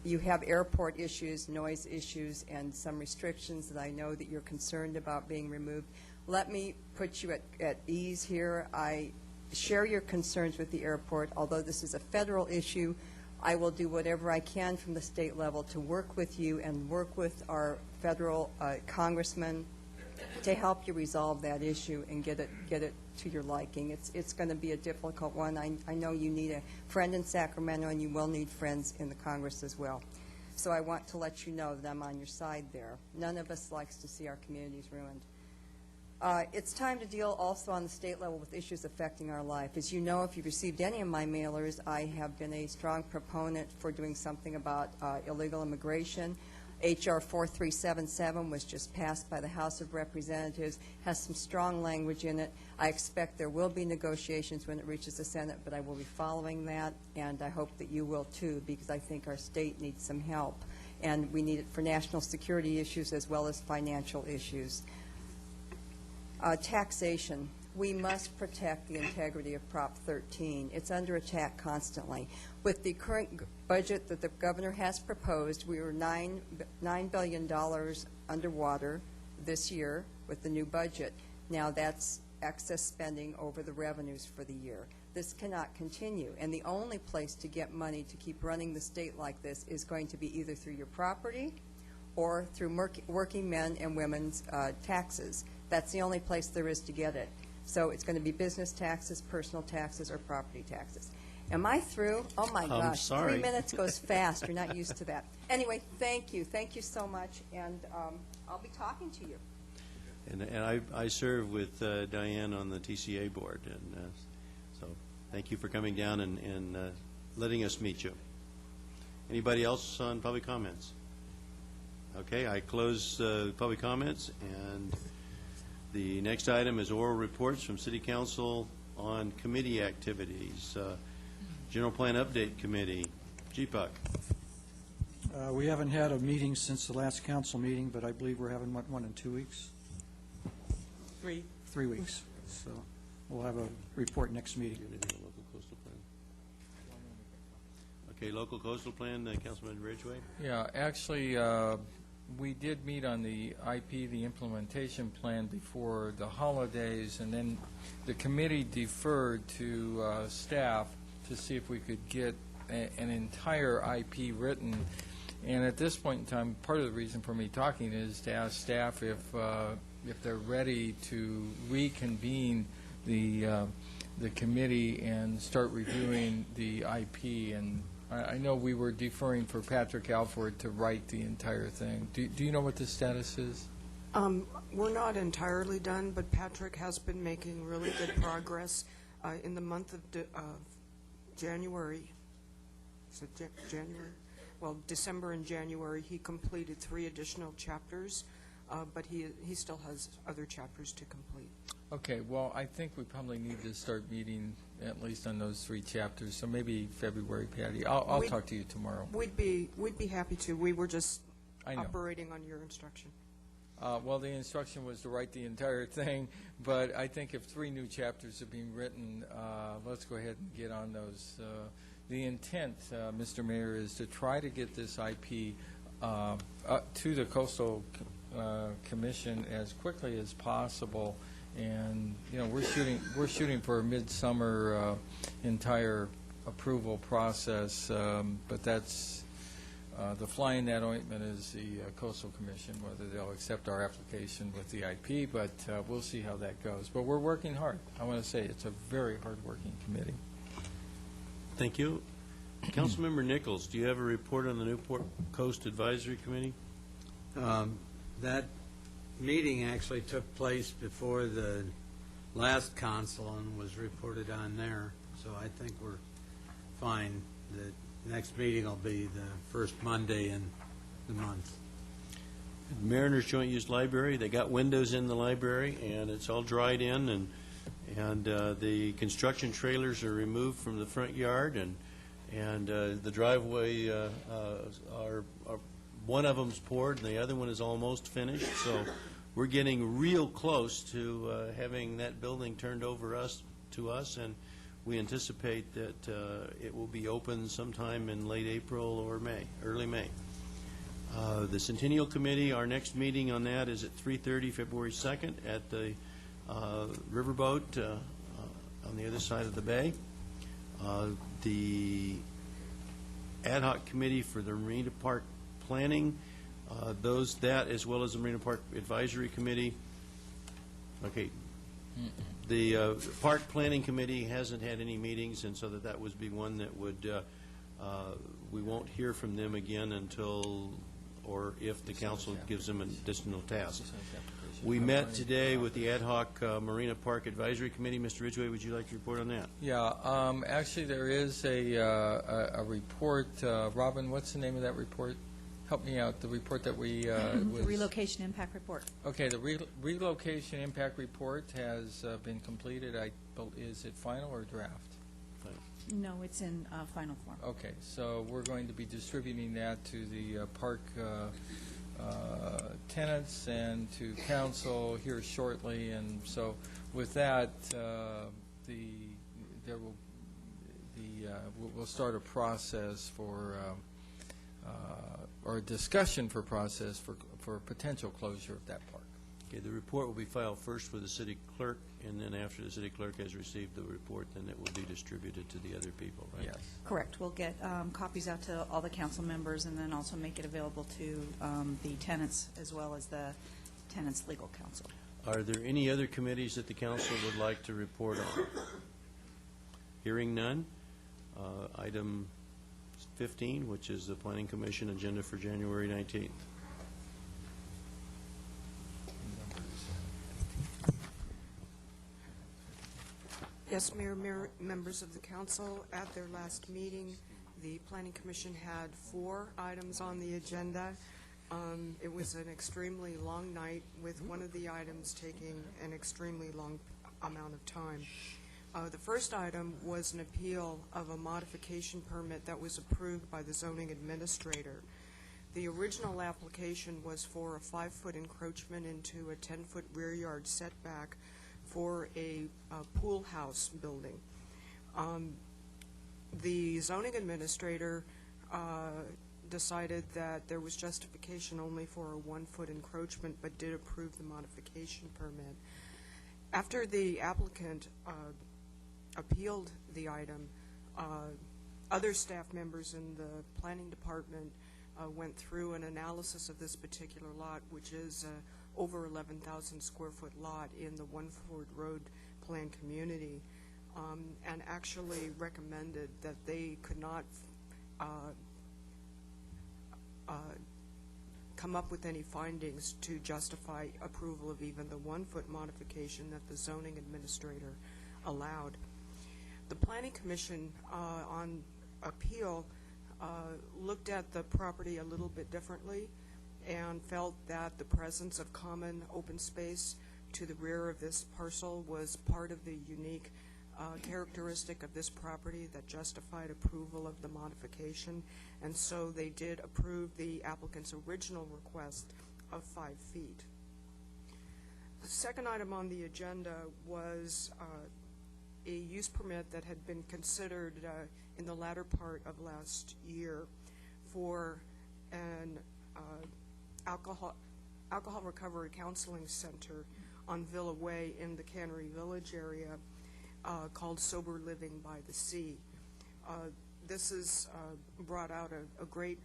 Speaker 18: You have airport issues, noise issues, and some restrictions that I know that you're concerned about being removed. Let me put you at ease here. I share your concerns with the airport. Although this is a federal issue, I will do whatever I can from the state level to work with you and work with our federal congressmen to help you resolve that issue and get it to your liking. It's going to be a difficult one. I know you need a friend in Sacramento, and you will need friends in the Congress as well. So I want to let you know that I'm on your side there. None of us likes to see our communities ruined. It's time to deal also on the state level with issues affecting our life. As you know, if you've received any of my mailers, I have been a strong proponent for doing something about illegal immigration. H.R. 4377 was just passed by the House of Representatives, has some strong language in it. I expect there will be negotiations when it reaches the Senate, but I will be following that, and I hope that you will too, because I think our state needs some help, and we need it for national security issues as well as financial issues. Taxation. We must protect the integrity of Prop 13. It's under attack constantly. With the current budget that the governor has proposed, we were $9 billion underwater this year with the new budget. Now that's excess spending over the revenues for the year. This cannot continue, and the only place to get money to keep running the state like this is going to be either through your property or through working men and women's taxes. That's the only place there is to get it. So it's going to be business taxes, personal taxes, or property taxes. Am I through? Oh, my gosh.
Speaker 1: Sorry.
Speaker 18: 3 minutes goes fast. You're not used to that. Anyway, thank you. Thank you so much, and I'll be talking to you.
Speaker 1: And I serve with Diane on the TCA board, and so thank you for coming down and letting us meet you. Anybody else on public comments? Okay, I close public comments, and the next item is oral reports from City Council on committee activities. General Plan Update Committee, GPUC.
Speaker 19: We haven't had a meeting since the last council meeting, but I believe we're having one in 2 weeks.
Speaker 14: 3.
Speaker 19: 3 weeks. So we'll have a report next meeting.
Speaker 1: Local coastal plan. Okay, local coastal plan, Councilman Ridgway.
Speaker 6: Yeah, actually, we did meet on the IP, the implementation plan, before the holidays, and then the committee deferred to staff to see if we could get an entire IP written. And at this point in time, part of the reason for me talking is to ask staff if they're ready to reconvene the committee and start reviewing the IP. And I know we were deferring for Patrick Alford to write the entire thing. Do you know what the status is?
Speaker 20: We're not entirely done, but Patrick has been making really good progress. In the month of January, is it January? Well, December and January, he completed 3 additional chapters, but he still has other chapters to complete.
Speaker 6: Okay, well, I think we probably need to start meeting at least on those 3 chapters, so maybe February, Patty. I'll talk to you tomorrow.
Speaker 20: We'd be happy to. We were just
Speaker 6: I know.
Speaker 20: operating on your instruction.
Speaker 6: Well, the instruction was to write the entire thing, but I think if 3 new chapters are being written, let's go ahead and get on those. The intent, Mr. Mayor, is to try to get this IP to the Coastal Commission as quickly as possible. And we're shooting for a midsummer entire approval process, but that's the fly in that ointment is the Coastal Commission, whether they'll accept our application with the IP, but we'll see how that goes. But we're working hard. I want to say it's a very hard-working committee.
Speaker 1: Thank you. Councilmember Nichols, do you have a report on the Newport Coast Advisory Committee?
Speaker 13: That meeting actually took place before the last council and was reported on there, so I think we're fine. The next meeting will be the first Monday in the month.
Speaker 1: Mariners Joint Use Library, they got windows in the library, and it's all dried in, and the construction trailers are removed from the front yard, and the driveway are one of them's poured, and the other one is almost finished. So we're getting real close to having that building turned over to us, and we anticipate that it will be open sometime in late April or May, early May. The Centennial Committee, our next meeting on that is at 3:30, February 2nd, at the Riverboat on the other side of the bay. The Ad Hoc Committee for the Marina Park Planning, that as well as the Marina Park Advisory Committee. Okay. The Park Planning Committee hasn't had any meetings, and so that would be one that would, we won't hear from them again until, or if the council gives them additional tasks. We met today with the Ad Hoc Marina Park Advisory Committee. Mr. Ridgway, would you like to report on that?
Speaker 6: Yeah, actually there is a report. Robin, what's the name of that report? Help me out, the report that we...
Speaker 2: The Relocation Impact Report.
Speaker 6: Okay, the Relocation Impact Report has been completed. Is it final or draft?
Speaker 2: No, it's in final form.
Speaker 6: Okay, so we're going to be distributing that to the park tenants and to council here shortly. And so with that, we'll start a process for or a discussion for process for potential closure of that park.
Speaker 1: Okay, the report will be filed first with the city clerk, and then after the city clerk has received the report, then it will be distributed to the other people, right?
Speaker 6: Yes.
Speaker 2: Correct. We'll get copies out to all the council members and then also make it available to the tenants as well as the tenants' legal counsel.
Speaker 1: Are there any other committees that the council would like to report on? Hearing none. Item 15, which is the Planning Commission agenda for January 19th.
Speaker 20: Yes, Mayor, members of the council, at their last meeting, the Planning Commission had 4 items on the agenda. It was an extremely long night, with one of the items taking an extremely long amount of time. The first item was an appeal of a modification permit that was approved by the zoning administrator. The original application was for a 5-foot encroachment into a 10-foot rear yard setback for a pool house building. The zoning administrator decided that there was justification only for a 1-foot encroachment, but did approve the modification permit. After the applicant appealed the item, other staff members in the planning department went through an analysis of this particular lot, which is over 11,000 square foot lot in the One Ford Road Plan community, and actually recommended that they could not come up with any findings to justify approval of even the 1-foot modification that the zoning administrator allowed. The Planning Commission on appeal looked at the property a little bit differently and felt that the presence of common open space to the rear of this parcel was part of the unique characteristic of this property that justified approval of the modification, and so they did approve the applicant's original request of 5 feet. The second item on the agenda was a use permit that had been considered in the latter part of last year for an alcohol recovery counseling center on Villa Way in the Cannery Village area called Sober Living by the Sea. This has brought out a great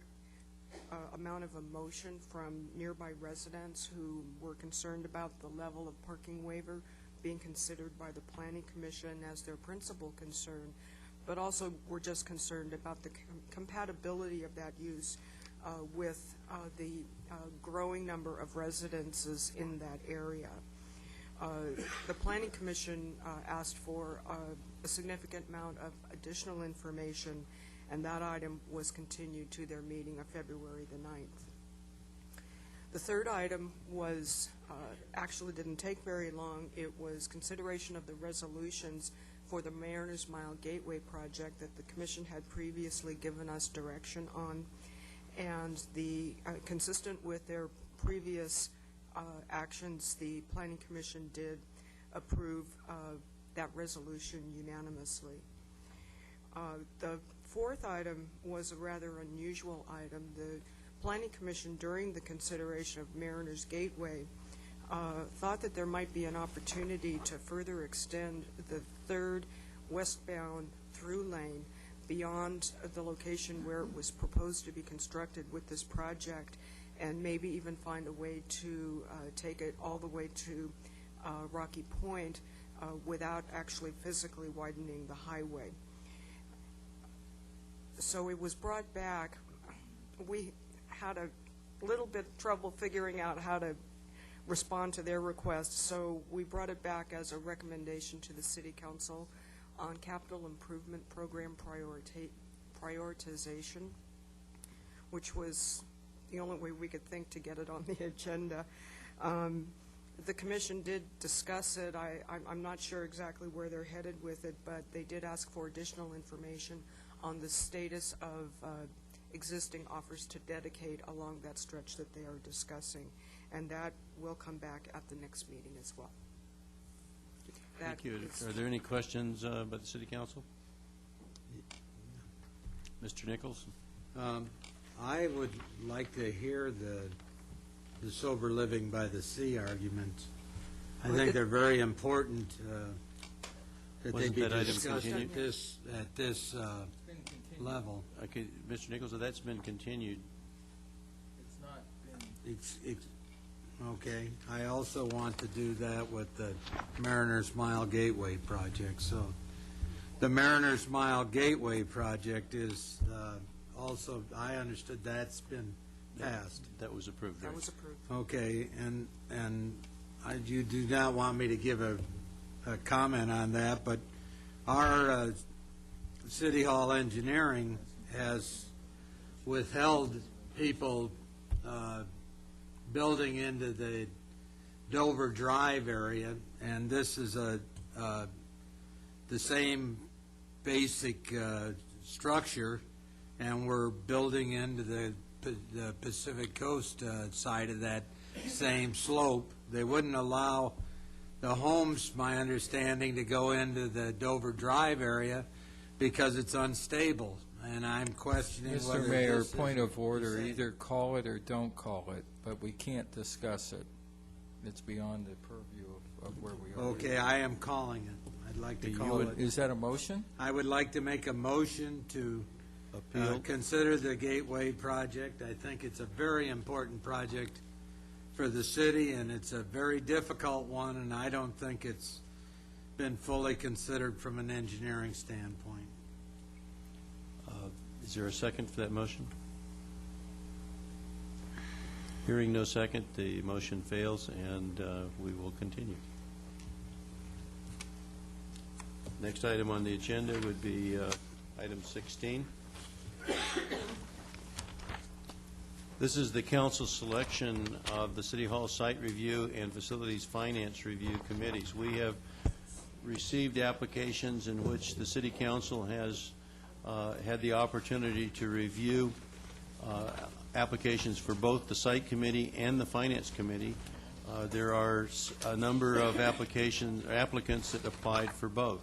Speaker 20: amount of emotion from nearby residents who were concerned about the level of parking waiver being considered by the Planning Commission as their principal concern, but also were just concerned about the compatibility of that use with the growing number of residences in that area. The Planning Commission asked for a significant amount of additional information, and that item was continued to their meeting of February the 9th. The third item was, actually didn't take very long. It was consideration of the resolutions for the Mariners Mile Gateway project that the Commission had previously given us direction on, and consistent with their previous actions, the Planning Commission did approve that resolution unanimously. The fourth item was a rather unusual item. The Planning Commission, during the consideration of Mariners Gateway, thought that there might be an opportunity to further extend the third westbound through lane beyond the location where it was proposed to be constructed with this project, and maybe even find a way to take it all the way to Rocky Point without actually physically widening the highway. So it was brought back. We had a little bit of trouble figuring out how to respond to their request, so we brought it back as a recommendation to the City Council on capital improvement program prioritization, which was the only way we could think to get it on the agenda. The Commission did discuss it. I'm not sure exactly where they're headed with it, but they did ask for additional information on the status of existing offers to dedicate along that stretch that they are discussing, and that will come back at the next meeting as well.
Speaker 1: Thank you. Are there any questions by the City Council? Mr. Nichols?
Speaker 13: I would like to hear the sober living by the sea arguments. I think they're very important that they be discussed at this level.
Speaker 1: Okay, Mr. Nichols, that's been continued.
Speaker 6: It's not been.
Speaker 13: Okay. I also want to do that with the Mariners Mile Gateway project. So the Mariners Mile Gateway project is also, I understood that's been passed.
Speaker 1: That was approved.
Speaker 20: That was approved.
Speaker 13: Okay, and you do not want me to give a comment on that, but our City Hall engineering has withheld people building into the Dover Drive area, and this is the same basic structure, and we're building into the Pacific Coast side of that same slope. They wouldn't allow the homes, my understanding, to go into the Dover Drive area because it's unstable, and I'm questioning whether
Speaker 6: Mr. Mayor,
Speaker 13: this
Speaker 6: point
Speaker 13: is
Speaker 6: of order,
Speaker 13: the same.
Speaker 6: either call it or don't call it, but we can't discuss it. It's beyond the purview of where we are.
Speaker 13: Okay, I am calling it. I'd like to call it.
Speaker 6: Is that a motion?
Speaker 13: I would like to make a motion to
Speaker 1: appeal.
Speaker 13: Consider the Gateway project. I think it's a very important project for the city, and it's a very difficult one, and I don't think it's been fully considered from an engineering standpoint.
Speaker 1: Is there a second for that motion? Hearing no second, the motion fails, and we will continue. Next item on the agenda would be item 16. This is the council selection of the City Hall Site Review and Facilities Finance Review Committees. We have received applications in which the City Council has had the opportunity to review applications for both the Site Committee and the Finance Committee. There are a number of applicants that applied for both.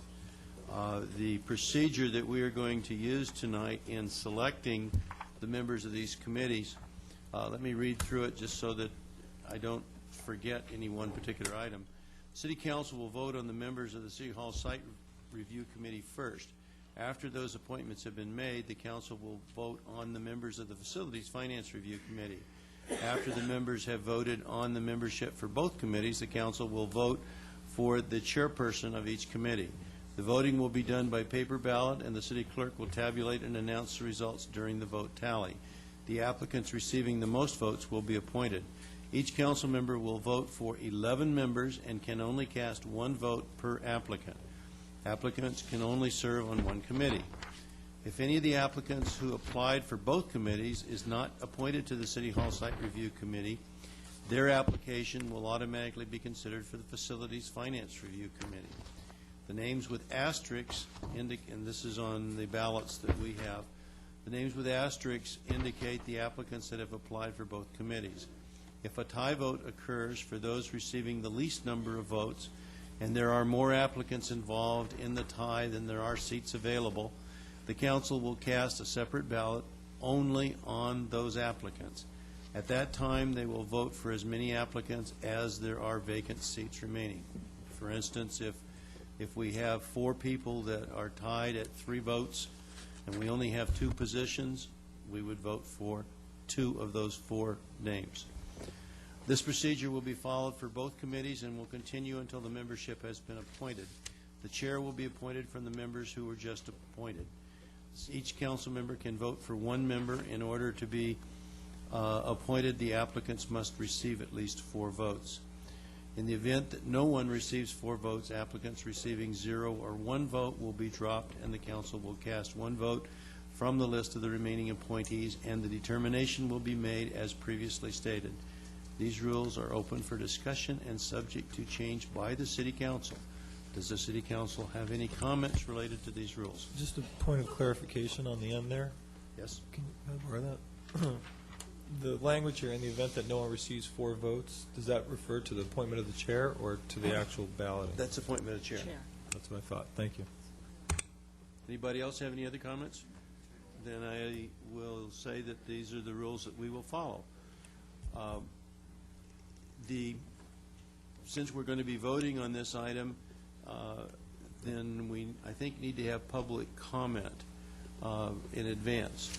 Speaker 1: The procedure that we are going to use tonight in selecting the members of these committees, let me read through it just so that I don't forget any one particular item. City Council will vote on the members of the City Hall Site Review Committee first. After those appointments have been made, the Council will vote on the members of the Facilities Finance Review Committee. After the members have voted on the membership for both committees, the Council will vote for the chairperson of each committee. The voting will be done by paper ballot, and the City Clerk will tabulate and announce the results during the vote tally. The applicants receiving the most votes will be appointed. Each council member will vote for 11 members and can only cast one vote per applicant. Applicants can only serve on one committee. If any of the applicants who applied for both committees is not appointed to the City Hall Site Review Committee, their application will automatically be considered for the Facilities Finance Review Committee. The names with asterisks, and this is on the ballots that we have, the names with asterisks indicate the applicants that have applied for both committees. If a tie vote occurs for those receiving the least number of votes, and there are more applicants involved in the tie than there are seats available, the council will cast a separate ballot only on those applicants. At that time, they will vote for as many applicants as there are vacant seats remaining. For instance, if we have 4 people that are tied at 3 votes, and we only have 2 positions, we would vote for 2 of those 4 names. This procedure will be followed for both committees and will continue until the membership has been appointed. The chair will be appointed from the members who were just appointed. Each council member can vote for 1 member. In order to be appointed, the applicants must receive at least 4 votes. In the event that no one receives 4 votes, applicants receiving 0 or 1 vote will be dropped, and the council will cast 1 vote from the list of the remaining appointees, and the determination will be made as previously stated. These rules are open for discussion and subject to change by the City Council. Does the City Council have any comments related to these rules?
Speaker 15: Just a point of clarification on the end there.
Speaker 1: Yes?
Speaker 15: Can you borrow that? The language here, in the event that no one receives 4 votes, does that refer to the appointment of the chair or to the actual balloting?
Speaker 1: That's appointment of chair.
Speaker 15: That's what I thought. Thank you.
Speaker 1: Anybody else have any other comments? Then I will say that these are the rules that we will follow. Since we're going to be voting on this item, then we, I think, need to have public comment in advance.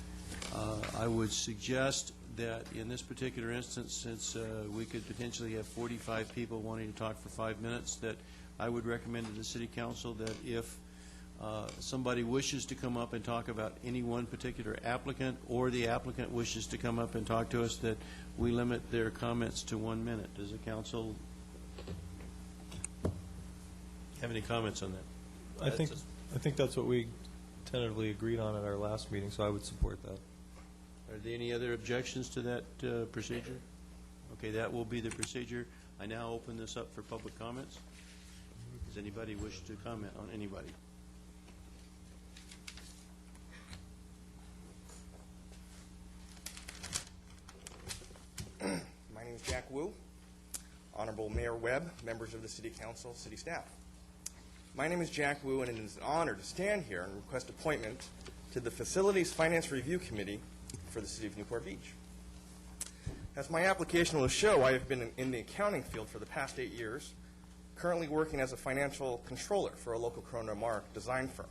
Speaker 1: I would suggest that in this particular instance, since we could potentially have 45 people wanting to talk for 5 minutes, that I would recommend to the City Council that if somebody wishes to come up and talk about any one particular applicant, or the applicant wishes to come up and talk to us, that we limit their comments to 1 minute. Does the council have any comments on that?
Speaker 15: I think that's what we tentatively agreed on at our last meeting, so I would support that.
Speaker 1: Are there any other objections to that procedure? Okay, that will be the procedure. I now open this up for public comments. Does anybody wish to comment on anybody?
Speaker 21: My name is Jack Wu. Honorable Mayor Webb, members of the City Council, City staff. My name is Jack Wu, and it is an honor to stand here and request appointment to the Facilities Finance Review Committee for the City of Newport Beach. As my application will show, I have been in the accounting field for the past 8 years, currently working as a financial controller for a local Corona Mark design firm.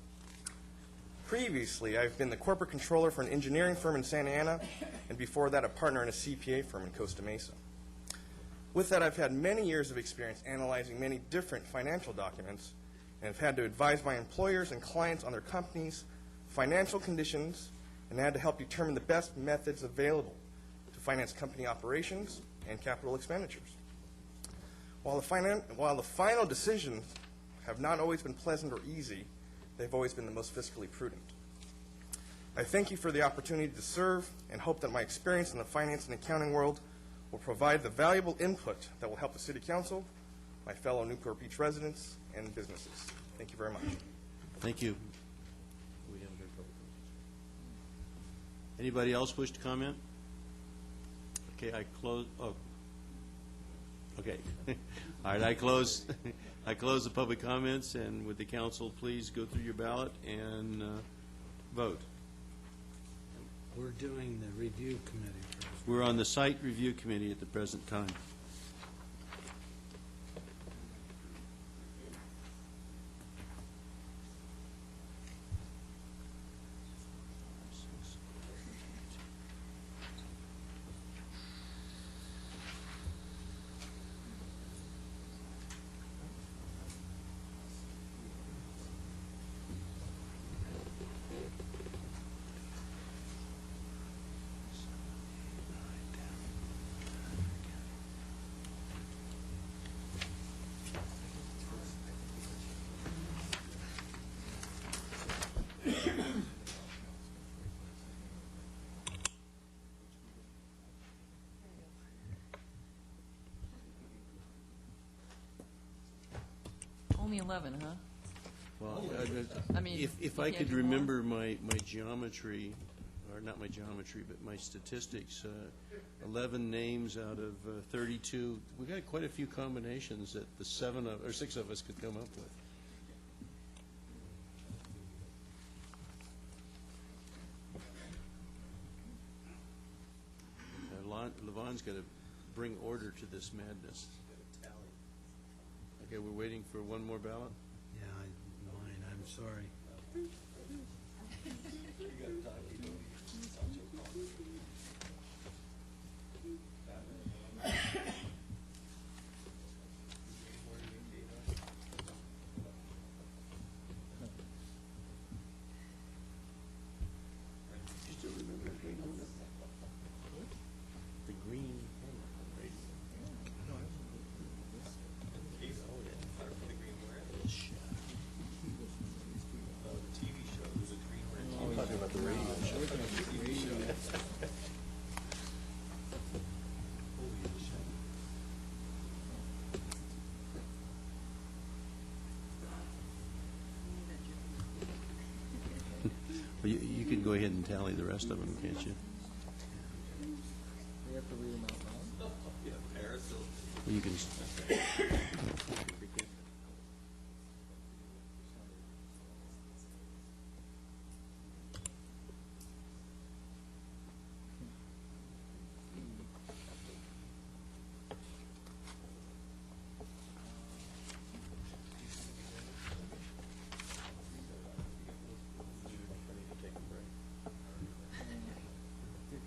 Speaker 21: Previously, I've been the corporate controller for an engineering firm in Santa Ana, and before that, a partner in a CPA firm in Costa Mesa. With that, I've had many years of experience analyzing many different financial documents, and have had to advise my employers and clients on their companies' financial conditions, and had to help determine the best methods available to finance company operations and capital expenditures. While the final decisions have not always been pleasant or easy, they've always been the most fiscally prudent. I thank you for the opportunity to serve and hope that my experience in the finance and accounting world will provide the valuable input that will help the City Council, my fellow Newport Beach residents, and businesses. Thank you very much.
Speaker 1: Thank you. Anybody else wish to comment? Okay, I close. Oh, okay. All right, I close. I close the public comments, and would the council please go through your ballot and vote?
Speaker 13: We're doing the review committee first.
Speaker 1: We're on the site review committee at the present time.
Speaker 5: Only 11, huh?
Speaker 1: Well,
Speaker 5: I mean,
Speaker 1: if
Speaker 5: you
Speaker 1: I
Speaker 5: can't
Speaker 1: could
Speaker 5: do more?
Speaker 1: remember my geometry, or not my geometry, but my statistics, 11 names out of 32. We got quite a few combinations that the 6 of us could come up with. Levon's got to bring order to this madness. Okay, we're waiting for one more ballot?
Speaker 13: Yeah, mine, I'm sorry.
Speaker 1: You still remember the green one? The green right?
Speaker 21: I'm talking about the radio show.
Speaker 1: Well, you can go ahead and tally the rest of them, can't you?
Speaker 6: We have to read them out loud.
Speaker 1: Well, you can.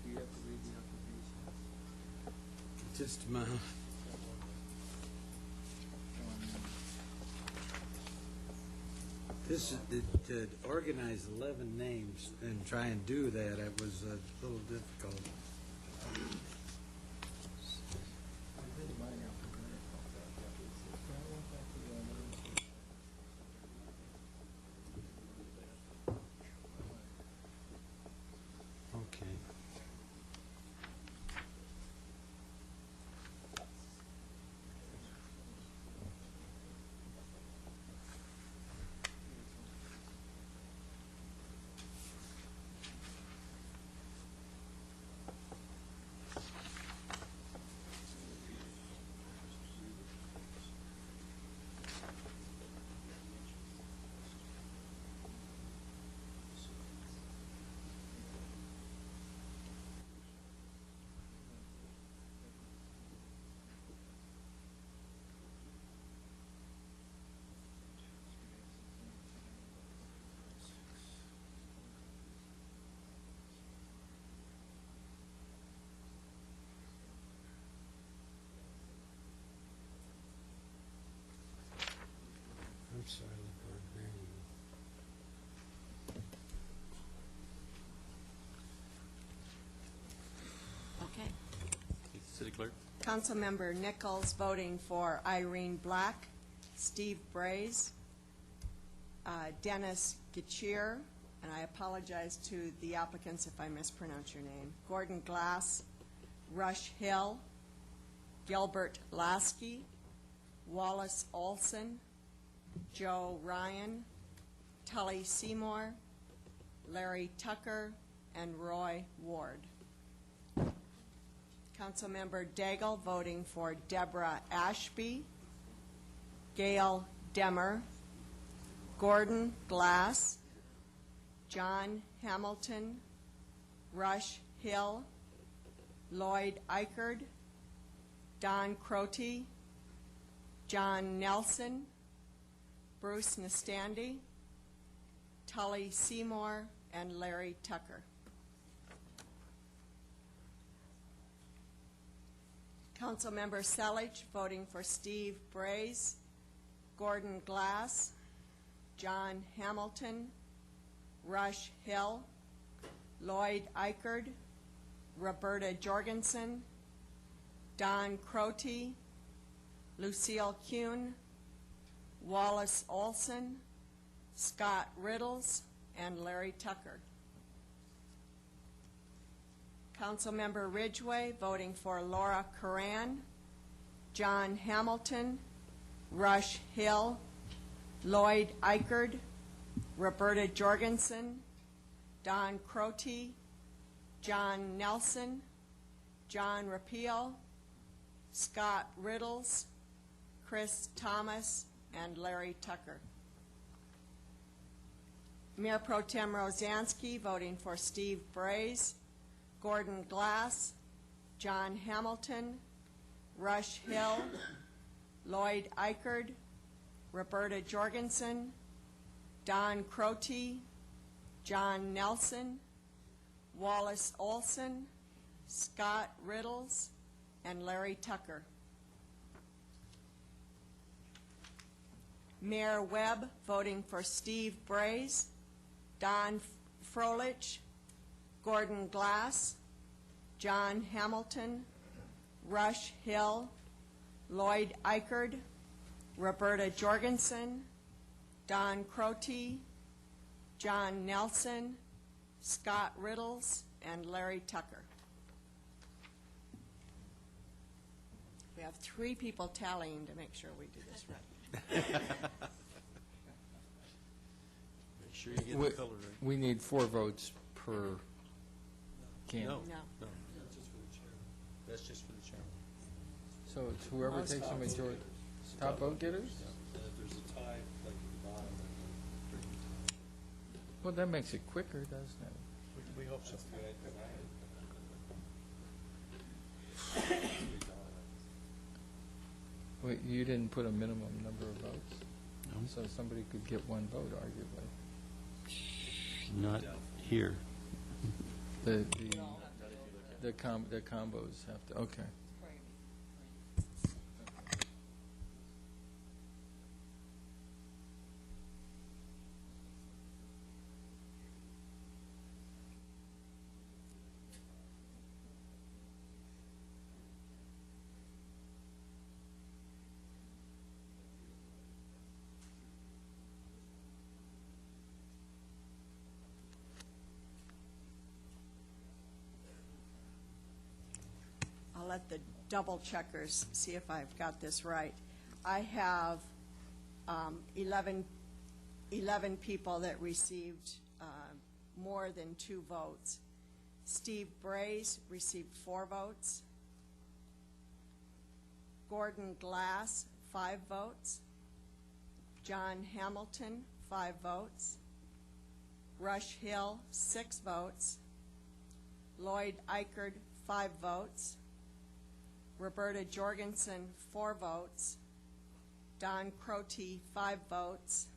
Speaker 6: You have to read the application.
Speaker 13: Just a moment. This, to organize 11 names and try and do that, it was a little difficult. Okay.
Speaker 1: Clerk.
Speaker 3: Councilmember Nichols voting for Irene Black, Steve Braze, Dennis Getchier, and I apologize to the applicants if I mispronounce your name, Gordon Glass, Rush Hill, Gilbert Lasky, Wallace Olson, Joe Ryan, Tully Seymour, Larry Tucker, and Roy Ward. Councilmember Daigle voting for Deborah Ashby, Gail Demmer, Gordon Glass, John Hamilton, Rush Hill, Lloyd Eichard, Don Croty, John Nelson, Bruce Nastandi, Tully Seymour, and Larry Tucker. Councilmember Selich voting for Steve Braze, Gordon Glass, John Hamilton, Rush Hill, Lloyd Eichard, Roberta Jorgensen, Don Croty, Lucille Kuhn, Wallace Olson, Scott Riddles, and Larry Tucker. Councilmember Ridgway voting for Laura Curran, John Hamilton, Rush Hill, Lloyd Eichard, Roberta Jorgensen, Don Croty, John Nelson, John Rapio, Scott Riddles, Chris Thomas, and Larry Tucker. Mayor Pro Tem Rosansky voting for Steve Braze, Gordon Glass, John Hamilton, Rush Hill, Lloyd Eichard, Roberta Jorgensen, Don Croty, John Nelson, Wallace Olson, Scott Riddles, and Larry Tucker. Mayor Webb voting for Steve Braze, Don Froelich, Gordon Glass, John Hamilton, Rush Hill, Lloyd Eichard, Roberta Jorgensen, Don Croty, John Nelson, Scott Riddles, and Larry Tucker. We have 3 people tallying to make sure we do this right.
Speaker 1: Make sure you get the color right.
Speaker 6: We need 4 votes per candidate.
Speaker 1: No. That's just for the chairman.
Speaker 6: So it's whoever takes the majority. Top vote getters?
Speaker 15: If there's a tie, like at the bottom,
Speaker 6: Well, that makes it quicker, doesn't it?
Speaker 15: we hope so.
Speaker 6: Wait, you didn't put a minimum number of votes? So somebody could get 1 vote, arguably.
Speaker 1: Not here.
Speaker 6: The combos have to, okay.
Speaker 3: I'll let the double checkers see if I've got this right. I have 11 people that received more than 2 votes. Steve Braze received 4 votes. Gordon Glass, 5 votes. John Hamilton, 5 votes. Rush Hill, 6 votes. Lloyd Eichard, 5 votes. Roberta Jorgensen, 4 votes. Don Croty, 5 votes.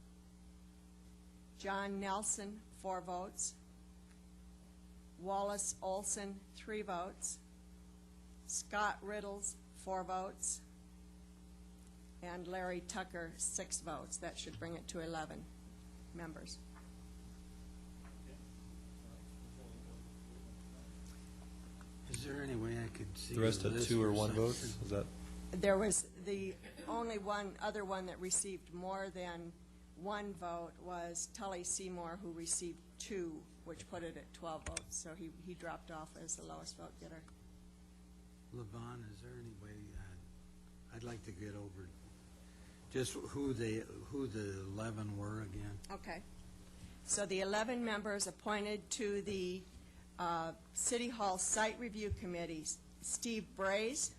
Speaker 3: John Nelson, 4 votes. Wallace Olson, 3 votes. Scott Riddles, 4 votes. And Larry Tucker, 6 votes. That should bring it to 11 members.
Speaker 13: Is there any way I could see
Speaker 15: The rest had
Speaker 13: list
Speaker 15: 2 or
Speaker 13: for
Speaker 15: 1
Speaker 13: some-
Speaker 15: vote? Is that,
Speaker 3: There was the only other one that received more than 1 vote was Tully Seymour, who received 2, which put it at 12 votes. So he dropped off as the lowest vote getter.
Speaker 13: Levon, is there any way, I'd like to get over just who the 11 were again?
Speaker 3: Okay. So the 11 members appointed to the City Hall Site Review Committee: Steve Braze,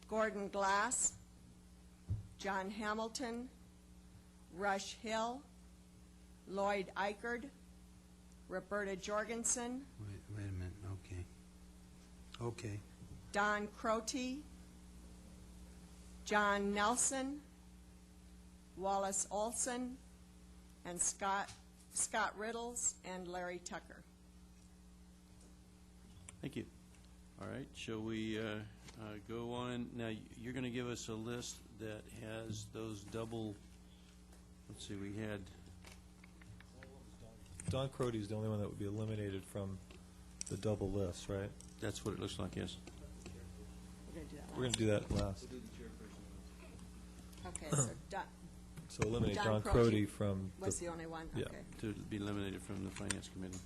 Speaker 3: Gordon Glass, John Hamilton, Rush Hill, Lloyd Eichard, Roberta Jorgensen,
Speaker 13: Wait a minute, okay.
Speaker 3: Don Crote, John Nelson, Wallace Olson, and Scott Riddles and Larry Tucker.
Speaker 1: Thank you. All right, shall we go on? Now, you're going to give us a list that has those double, let's see, we had,
Speaker 15: Don Crote is the only one that would be eliminated from the double list, right?
Speaker 1: that's what it looks like, yes.
Speaker 15: We're going to do that last.
Speaker 3: Okay, so
Speaker 15: So eliminate
Speaker 3: Don
Speaker 15: Don
Speaker 3: Croce
Speaker 15: Crote from.
Speaker 3: was the only one?
Speaker 15: Yeah.
Speaker 3: Okay.
Speaker 1: To be eliminated from the Finance Committee.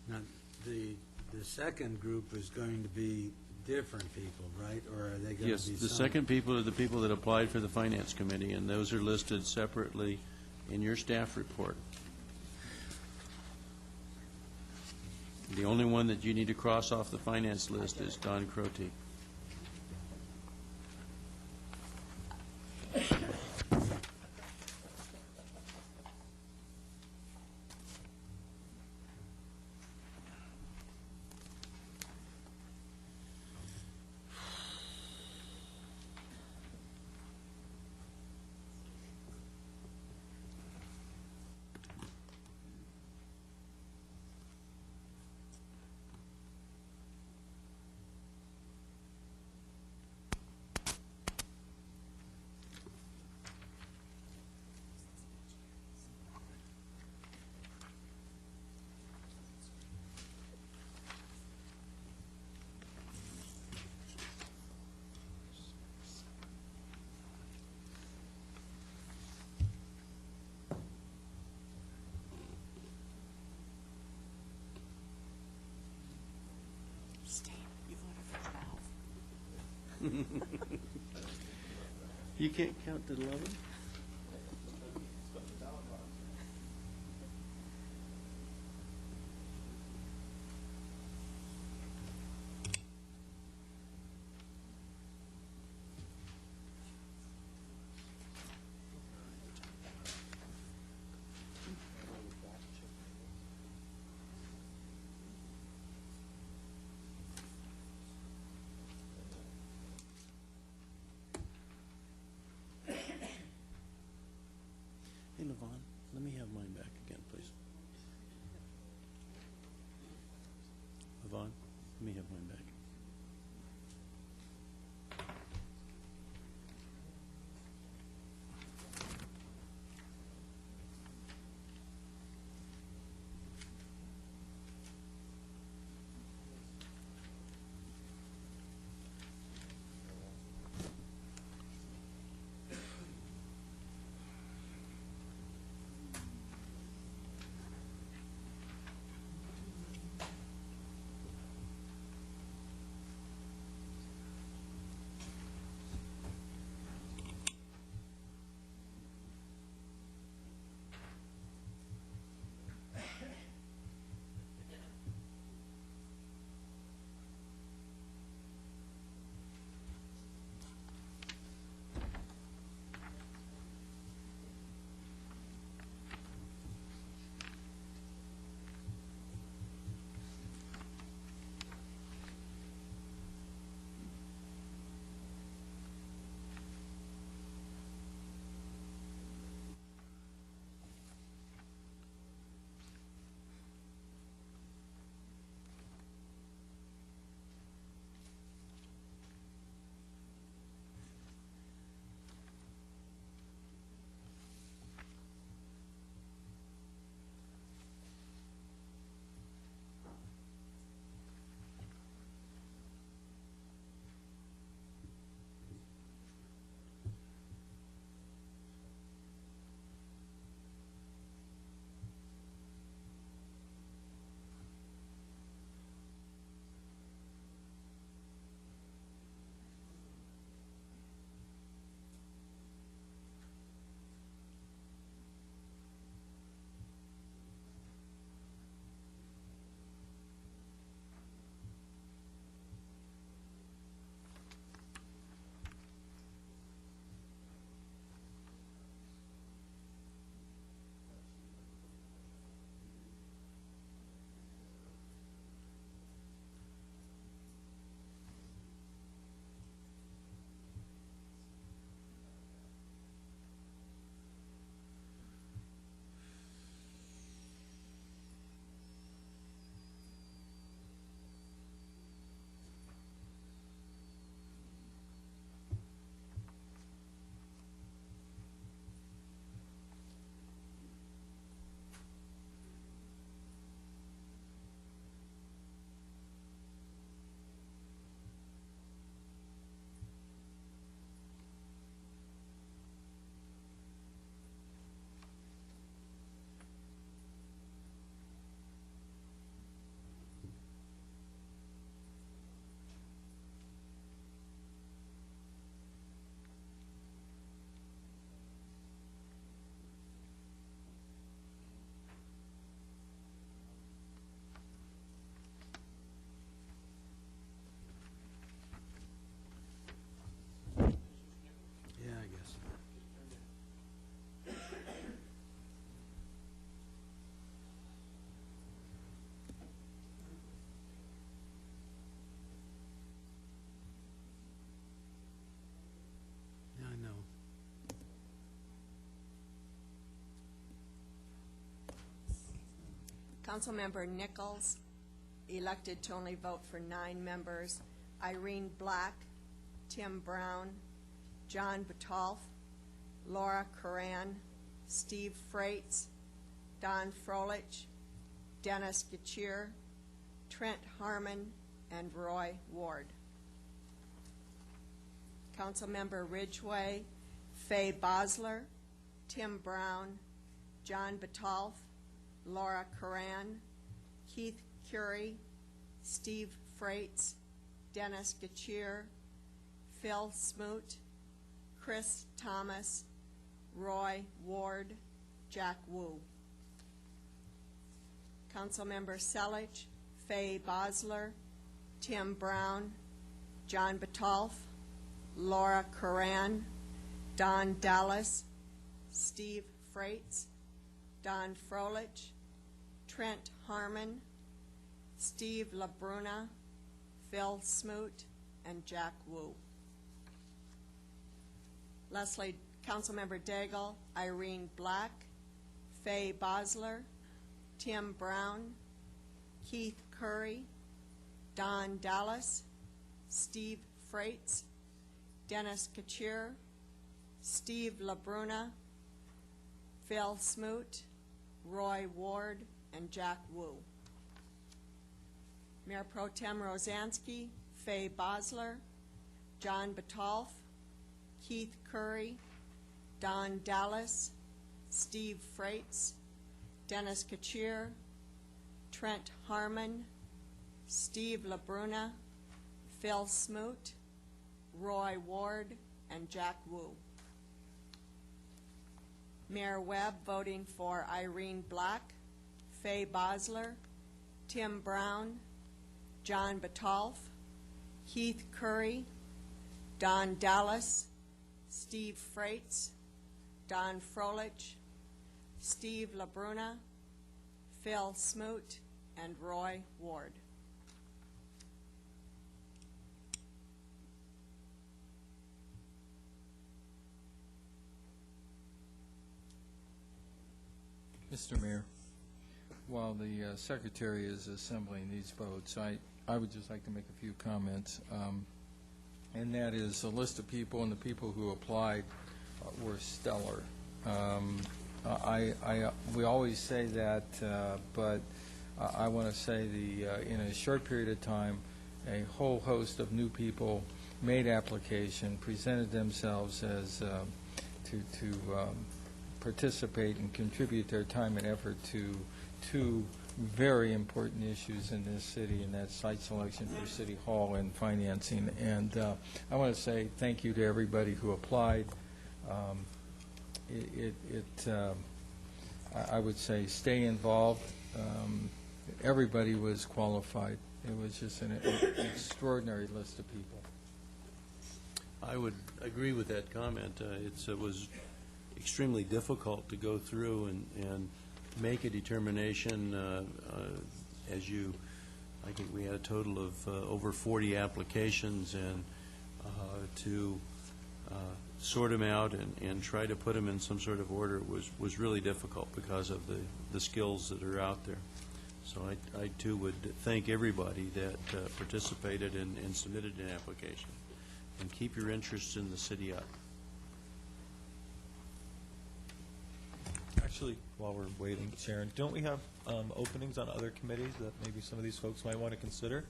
Speaker 13: Now, the second group is going to be different people, right? Or are they going to be
Speaker 1: Yes, the
Speaker 13: some-
Speaker 1: second people are the people that applied for the Finance Committee, and those are listed separately in your staff report. The only one that you need to cross off the finance list is Don Crote. You can't count to 11?
Speaker 3: Councilmember Nichols, elected to only vote for 9 members. Irene Black, Tim Brown, John Batalf, Laura Coran, Steve Freitz, Don Froelich, Dennis Getchier, Trent Harmon, and Roy Ward. Councilmember Ridgway, Faye Bosler, Tim Brown, John Batalf, Laura Coran, Keith Curry, Steve Freitz, Dennis Getchier, Phil Smoot, Chris Thomas, Roy Ward, Jack Wu. Councilmember Selich, Faye Bosler, Tim Brown, John Batalf, Laura Coran, Don Dallas, Steve Freitz, Don Froelich, Trent Harmon, Steve LaBruna, Phil Smoot, and Jack Wu. Councilmember Daigle, Irene Black, Faye Bosler, Tim Brown, Keith Curry, Don Dallas, Steve Freitz, Dennis Getchier, Steve LaBruna, Phil Smoot, Roy Ward, and Jack Wu. Mayor Pro Tem Rosansky, Faye Bosler, John Batalf, Keith Curry, Don Dallas, Steve Freitz, Dennis Getchier, Trent Harmon, Steve LaBruna, Phil Smoot, Roy Ward, and Jack Wu. Mayor Webb voting for Irene Black, Faye Bosler, Tim Brown, John Batalf, Keith Curry, Don Dallas, Steve Freitz, Don Froelich, Steve LaBruna, Phil Smoot, and Roy Ward.
Speaker 6: Mr. Mayor, while the Secretary is assembling these votes, I would just like to make a few comments. And that is a list of people, and the people who applied were stellar. We always say that, but I want to say in a short period of time, a whole host of new people made application, presented themselves as to participate and contribute their time and effort to 2 very important issues in this city, and that's site selection for City Hall and financing. And I want to say thank you to everybody who applied. I would say stay involved. Everybody was qualified. It was just an extraordinary list of people.
Speaker 1: I would agree with that comment. It was extremely difficult to go through and make a determination. I think we had a total of over 40 applications, and to sort them out and try to put them in some sort of order was really difficult because of the skills that are out there. So I too would thank everybody that participated and submitted an application. And keep your interest in the city up.
Speaker 15: Actually, while we're waiting, Sharon, don't we have openings on other committees that maybe some of these folks might want to consider?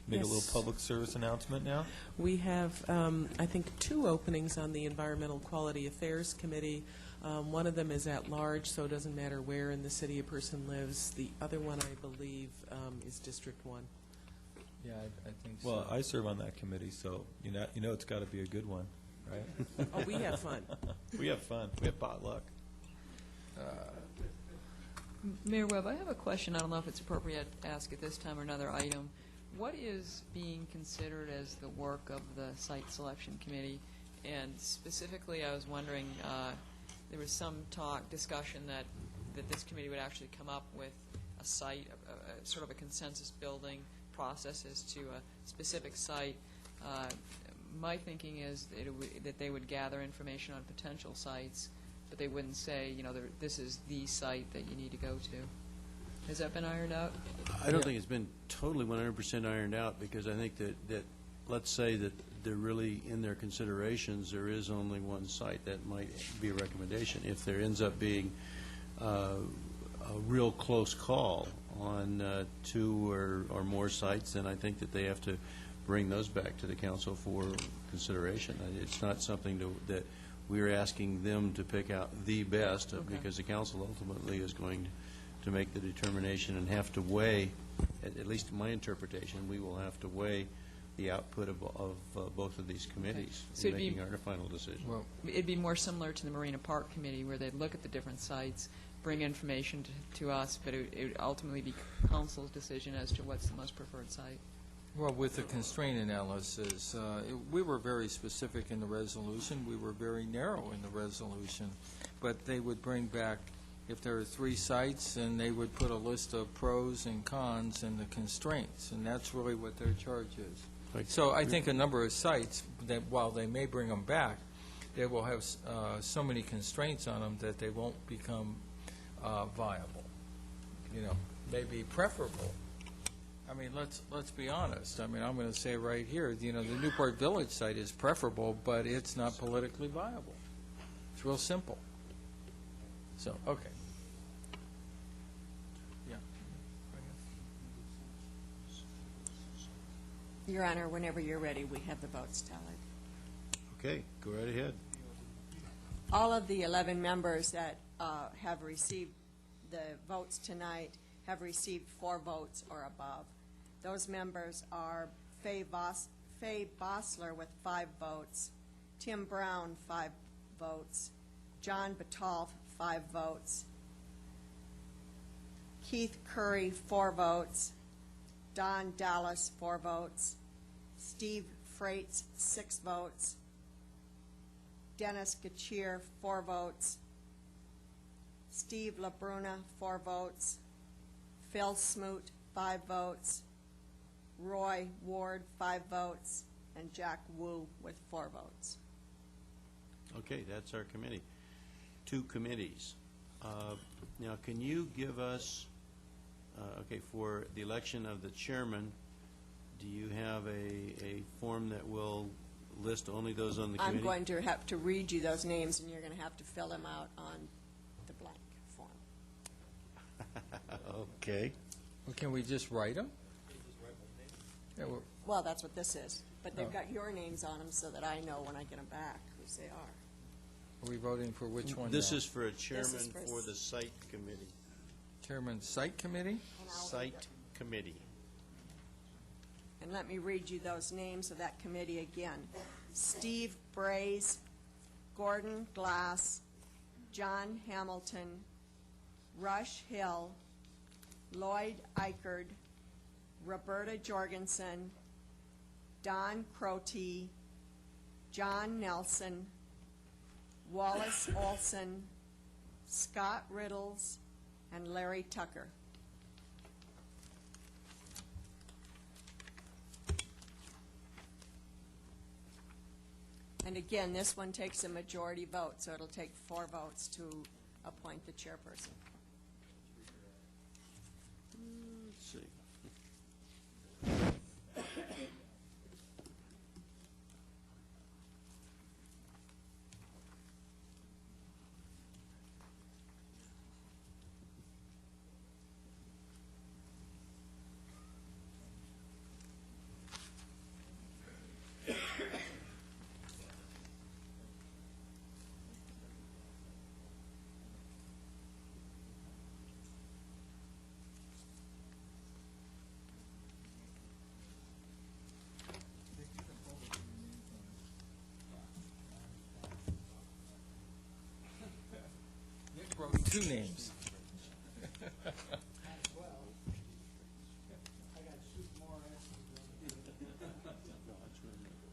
Speaker 15: Make a little public service announcement now?
Speaker 14: We have, I think, 2 openings on the Environmental Quality Affairs Committee. One of them is at large, so it doesn't matter where in the city a person lives. The other one, I believe, is District 1.
Speaker 6: Yeah, I think so.
Speaker 15: Well, I serve on that committee, so you know it's got to be a good one, right?
Speaker 14: Oh, we have fun.
Speaker 15: We have fun. We have potluck.
Speaker 5: Mayor Webb, I have a question. I don't know if it's appropriate to ask at this time or another item. What is being considered as the work of the Site Selection Committee? And specifically, I was wondering, there was some discussion that this committee would actually come up with a site, sort of a consensus building process as to a specific site. My thinking is that they would gather information on potential sites, but they wouldn't say, this is the site that you need to go to. Has that been ironed out?
Speaker 1: I don't think it's been totally 100% ironed out, because I think that, let's say that they're really, in their considerations, there is only one site. That might be a recommendation. If there ends up being a real close call on two or more sites, then I think that they have to bring those back to the council for consideration. It's not something that we're asking them to pick out the best, because the council ultimately is going to make the determination and have to weigh, at least in my interpretation, we will have to weigh the output of both of these committees
Speaker 5: So
Speaker 1: in
Speaker 5: it'd be-
Speaker 1: making our final decision.
Speaker 6: Well,
Speaker 5: It'd be more similar to the Marina Park Committee, where they'd look at the different sites, bring information to us, but it would ultimately be council's decision as to what's the most preferred site.
Speaker 6: well, with the constraint analysis, we were very specific in the resolution. We were very narrow in the resolution. But they would bring back, if there are 3 sites, and they would put a list of pros and cons and the constraints, and that's really what their charge is. So I think a number of sites, that while they may bring them back, they will have so many constraints on them that they won't become viable. You know, maybe preferable. I mean, let's be honest. I mean, I'm going to say right here, you know, the Newport Village site is preferable, but it's not politically viable. It's real simple. So, okay. Yeah.
Speaker 3: Your Honor, whenever you're ready, we have the votes tallied.
Speaker 1: Okay, go right ahead.
Speaker 3: All of the 11 members that have received the votes tonight have received 4 votes or above. Those members are Faye Bossler with 5 votes, Tim Brown, 5 votes, John Batalf, 5 votes, Keith Curry, 4 votes, Don Dallas, 4 votes, Steve Freitz, 6 votes, Dennis Gachir, 4 votes, Steve LaBruna, 4 votes, Phil Smoot, 5 votes, Roy Ward, 5 votes, and Jack Wu with 4 votes.
Speaker 1: Okay, that's our committee. 2 committees. Now, can you give us, okay, for the election of the chairman, do you have a form that will list only those on the committee?
Speaker 3: I'm going to have to read you those names, and you're going to have to fill them out on the blank form.
Speaker 1: Okay.
Speaker 6: Well, can we just write them? Yeah,
Speaker 3: Well, that's what this is, but they've got your names on them so that I know when I get them back whose they are.
Speaker 6: are we voting for which one
Speaker 1: This
Speaker 6: now?
Speaker 1: is for a chairman
Speaker 3: for
Speaker 1: for the site committee.
Speaker 6: Chairman Site Committee?
Speaker 1: Site committee.
Speaker 3: And let me read you those names of that committee again. Steve Braze, Gordon Glass, John Hamilton, Rush Hill, Lloyd Eichard, Roberta Jorgensen, Don Crote, John Nelson, Wallace Olson, Scott Riddles, and Larry Tucker. And again, this one takes a majority vote, so it'll take 4 votes to appoint the chairperson.
Speaker 1: Let's see.
Speaker 6: Nick wrote 2 names.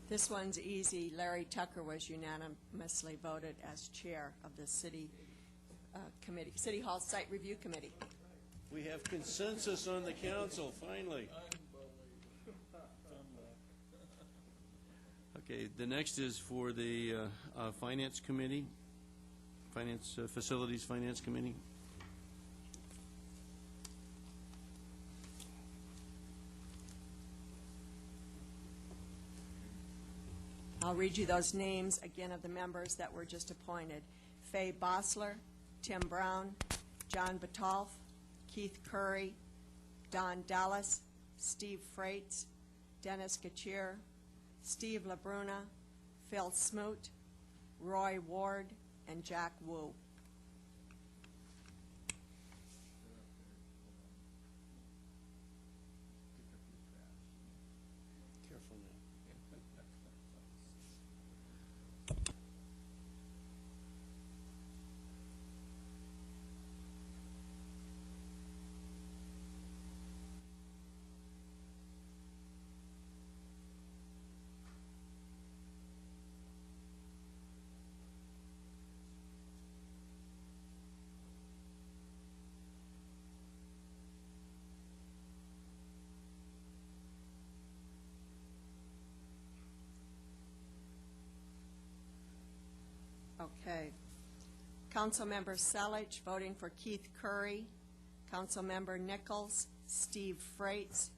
Speaker 3: This one's easy. Larry Tucker was unanimously voted as chair of the city committee, City Hall Site Review Committee.
Speaker 1: We have consensus on the council, finally. Okay, the next is for the Finance Committee, Facilities Finance Committee.
Speaker 3: I'll read you those names again of the members that were just appointed. Faye Bossler, Tim Brown, John Batalf, Keith Curry, Don Dallas, Steve Freitz, Dennis Gachir, Steve LaBruna, Phil Smoot, Roy Ward, and Jack Wu.
Speaker 1: Careful now.
Speaker 3: Okay. Councilmember Selich voting for Keith Curry. Councilmember Nichols, Steve Freitz.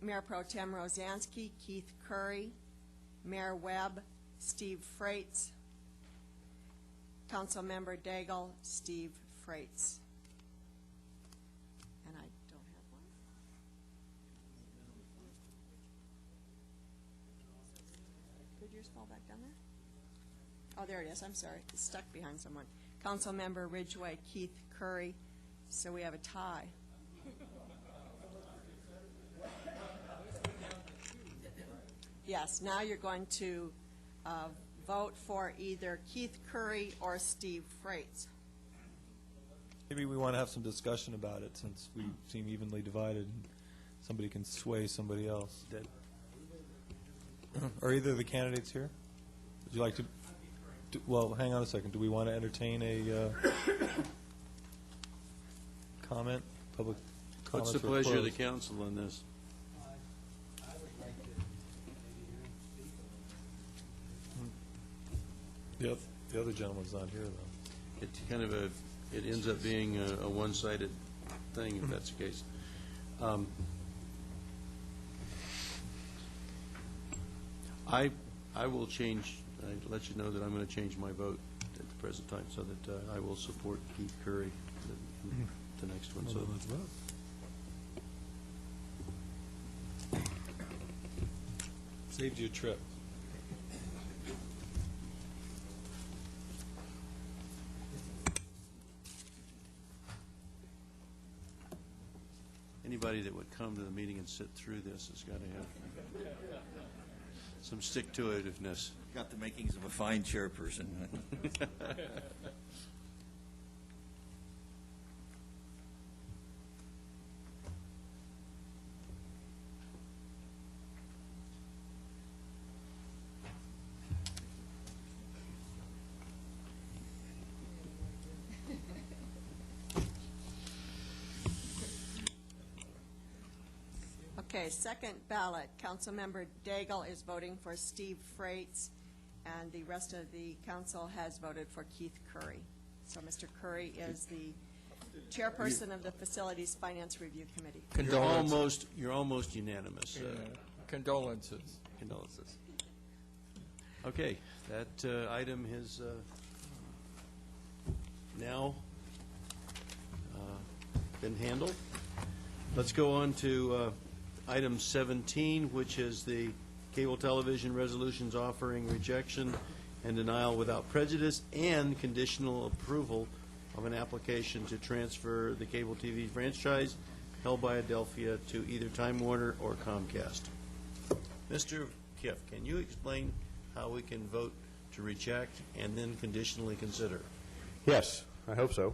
Speaker 3: Mayor Pro Tem Rosansky, Keith Curry. Mayor Webb, Steve Freitz. Councilmember Daigle, Steve Freitz. And I don't have one. Could yours fall back down there? Oh, there it is. I'm sorry. It's stuck behind someone. Councilmember Ridgway, Keith Curry. So we have a tie. Yes, now you're going to vote for either Keith Curry or Steve Freitz.
Speaker 15: Maybe we want to have some discussion about it since we seem evenly divided. Somebody can sway somebody else. Are either of the candidates here? Would you like to? Well, hang on a second. Do we want to entertain a comment? Public
Speaker 1: What's
Speaker 15: comments
Speaker 1: the
Speaker 15: or
Speaker 1: pleasure of the
Speaker 15: closed?
Speaker 1: council on this?
Speaker 15: The other gentleman's not here, though.
Speaker 1: It's kind of a, it ends up being a one-sided thing, if that's the case. I will change, I let you know that I'm going to change my vote at the present time, so that I will support Keith Curry, the next one. So
Speaker 15: let's vote. Saved you a trip.
Speaker 1: Anybody that would come to the meeting and sit through this has got to have some stick-to-itiveness.
Speaker 7: Got the makings of a fine chairperson.
Speaker 3: Okay, second ballot. Councilmember Daigle is voting for Steve Freitz, and the rest of the council has voted for Keith Curry. So Mr. Curry is the chairperson of the Facilities Finance Review Committee.
Speaker 1: You're almost unanimous.
Speaker 6: Condolences.
Speaker 1: Condolences. Okay, that item has now been handled. Let's go on to item 17, which is the cable television resolutions offering rejection and denial without prejudice and conditional approval of an application to transfer the cable TV franchise held by Adelphia to either Time Warner or Comcast. Mr. Kiff, can you explain how we can vote to reject and then conditionally consider?
Speaker 16: Yes, I hope so.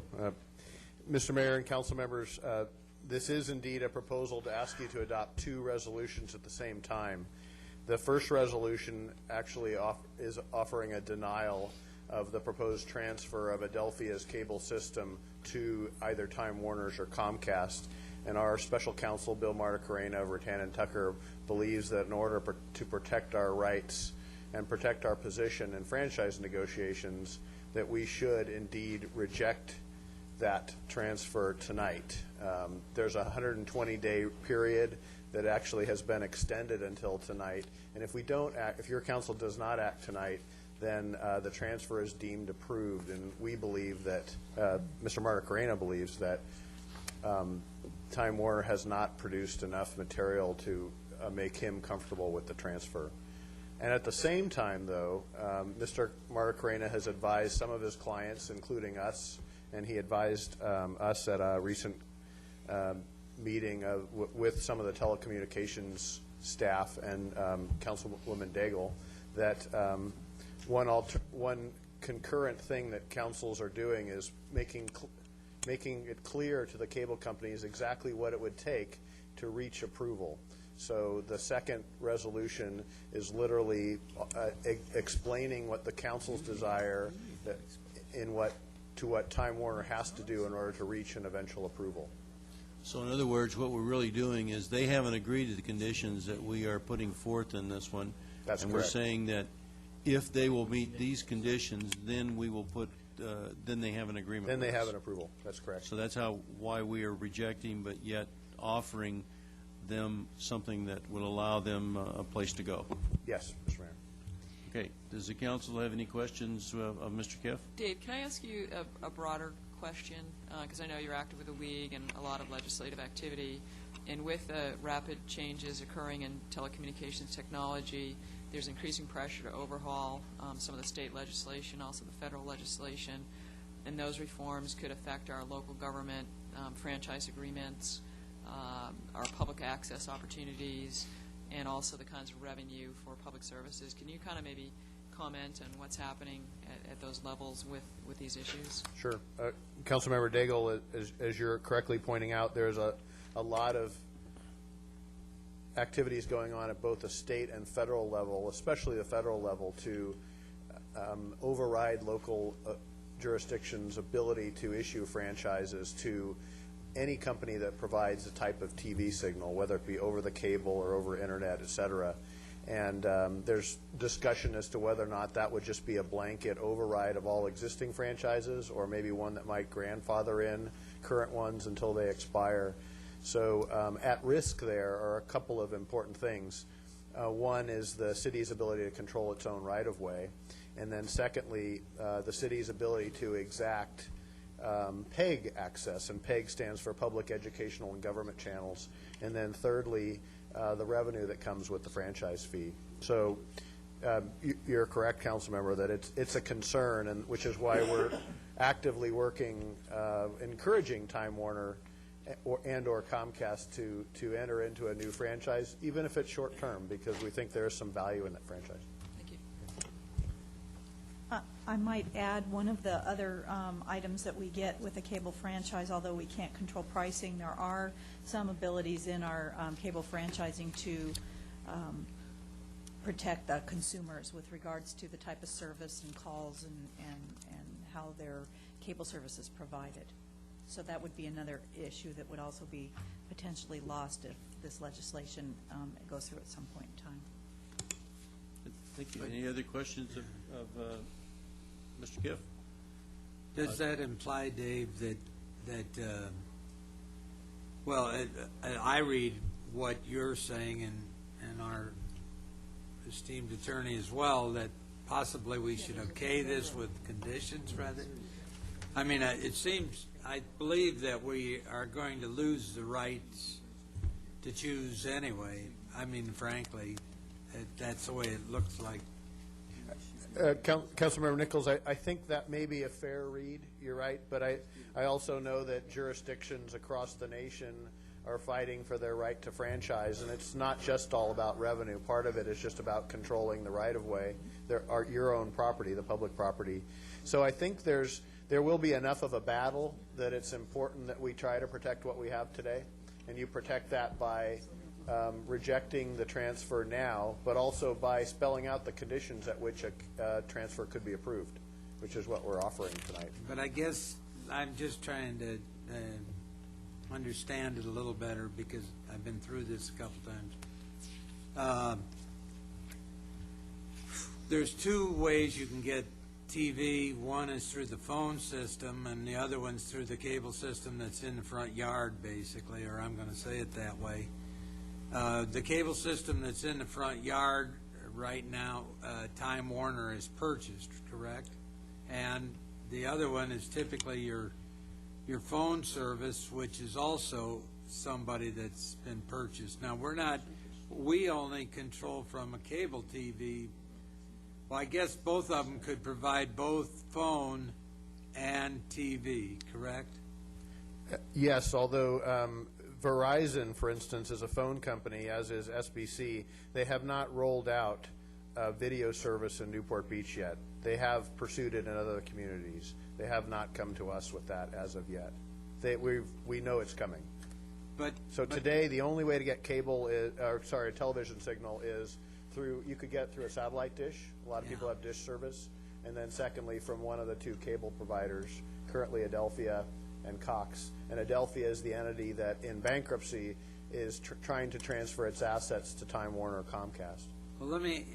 Speaker 16: Mr. Mayor and council members, this is indeed a proposal to ask you to adopt two resolutions at the same time. The first resolution actually is offering a denial of the proposed transfer of Adelphia's cable system to either Time Warner's or Comcast. And our special counsel, Bill Marticarena over at Hannon Tucker, believes that in order to protect our rights and protect our position in franchise negotiations, that we should indeed reject that transfer tonight. There's a 120-day period
Speaker 8: that actually has been extended until tonight. And if we don't act, if your council does not act tonight, then the transfer is deemed approved. And we believe that, Mr. Marticarena believes that Time Warner has not produced enough material to make him comfortable with the transfer. And at the same time, though, Mr. Marticarena has advised some of his clients, including us, and he advised us at a recent meeting with some of the telecommunications staff and Councilwoman Daigle that one concurrent thing that councils are doing is making it clear to the cable companies exactly what it would take to reach approval. So the second resolution is literally explaining what the council's desire to what Time Warner has to do in order to reach an eventual approval.
Speaker 1: So in other words, what we're really doing is they haven't agreed to the conditions that we are putting forth in this one.
Speaker 8: That's
Speaker 1: and
Speaker 8: correct.
Speaker 1: We're saying that if they will meet these conditions, then we will put, then they have an agreement.
Speaker 8: Then
Speaker 1: with
Speaker 8: they
Speaker 1: us.
Speaker 8: have an approval. That's correct.
Speaker 1: So that's why we are rejecting, but yet offering them something that will allow them a place to go.
Speaker 8: Yes, Mr. Mayor.
Speaker 1: Okay. Does the council have any questions of Mr. Kiff?
Speaker 5: Dave, can I ask you a broader question? Because I know you're active with the League and a lot of legislative activity. And with the rapid changes occurring in telecommunications technology, there's increasing pressure to overhaul some of the state legislation, also the federal legislation. And those reforms could affect our local government franchise agreements, our public access opportunities, and also the kinds of revenue for public services. Can you kind of maybe comment on what's happening at those levels with these issues?
Speaker 8: Sure. Councilmember Daigle, as you're correctly pointing out, there's a lot of activities going on at both the state and federal level, especially the federal level, to override local jurisdictions' ability to issue franchises to any company that provides a type of TV signal, whether it be over the cable or over internet, et cetera. And there's discussion as to whether or not that would just be a blanket override of all existing franchises, or maybe one that might grandfather in current ones until they expire. So at risk there are a couple of important things. One is the city's ability to control its own right-of-way. And then secondly, the city's ability to exact PEG access, and PEG stands for Public Educational and Government Channels. And then thirdly, the revenue that comes with the franchise fee. So you're correct, Councilmember, that it's a concern, and which is why we're actively working, encouraging Time Warner or Comcast to enter into a new franchise, even if it's short term, because we think there is some value in that franchise.
Speaker 5: Thank you.
Speaker 2: I might add one of the other items that we get with a cable franchise, although we can't control pricing, there are some abilities in our cable franchising to protect the consumers with regards to the type of service and calls and how their cable service is provided. So that would be another issue that would also be potentially lost if this legislation goes through at some point in time.
Speaker 1: Thank you. Any other questions of Mr. Kiff?
Speaker 13: Does that imply, Dave, that well, I read what you're saying and our esteemed attorney as well, that possibly we should okay this with conditions rather? I mean, it seems, I believe that we are going to lose the rights to choose anyway. I mean, frankly, that's the way it looks like.
Speaker 8: Councilmember Nichols, I think that may be a fair read. You're right, but I also know that jurisdictions across the nation are fighting for their right to franchise, and it's not just all about revenue. Part of it is just about controlling the right-of-way, your own property, the public property. So I think there will be enough of a battle that it's important that we try to protect what we have today, and you protect that by rejecting the transfer now, but also by spelling out the conditions at which a transfer could be approved, which is what we're offering tonight.
Speaker 13: But I guess I'm just trying to understand it a little better because I've been through this a couple times. There's two ways you can get TV. One is through the phone system, and the other one's through the cable system that's in the front yard, basically, or I'm going to say it that way. The cable system that's in the front yard right now, Time Warner is purchased, correct? And the other one is typically your phone service, which is also somebody that's been purchased. Now, we only control from a cable TV. Well, I guess both of them could provide both phone and TV, correct?
Speaker 8: Yes, although Verizon, for instance, is a phone company, as is SBC. They have not rolled out video service in Newport Beach yet. They have pursued it in other communities. They have not come to us with that as of yet. We know it's coming. So today, the only way to get cable is, a television signal is through, you could get through a satellite dish. A lot of people have dish service. And then secondly, from one of the two cable providers, currently ADELPHIA and Cox. And ADELPHIA is the entity that in bankruptcy is trying to transfer its assets to Time Warner or COMCAST.
Speaker 13: Well, let me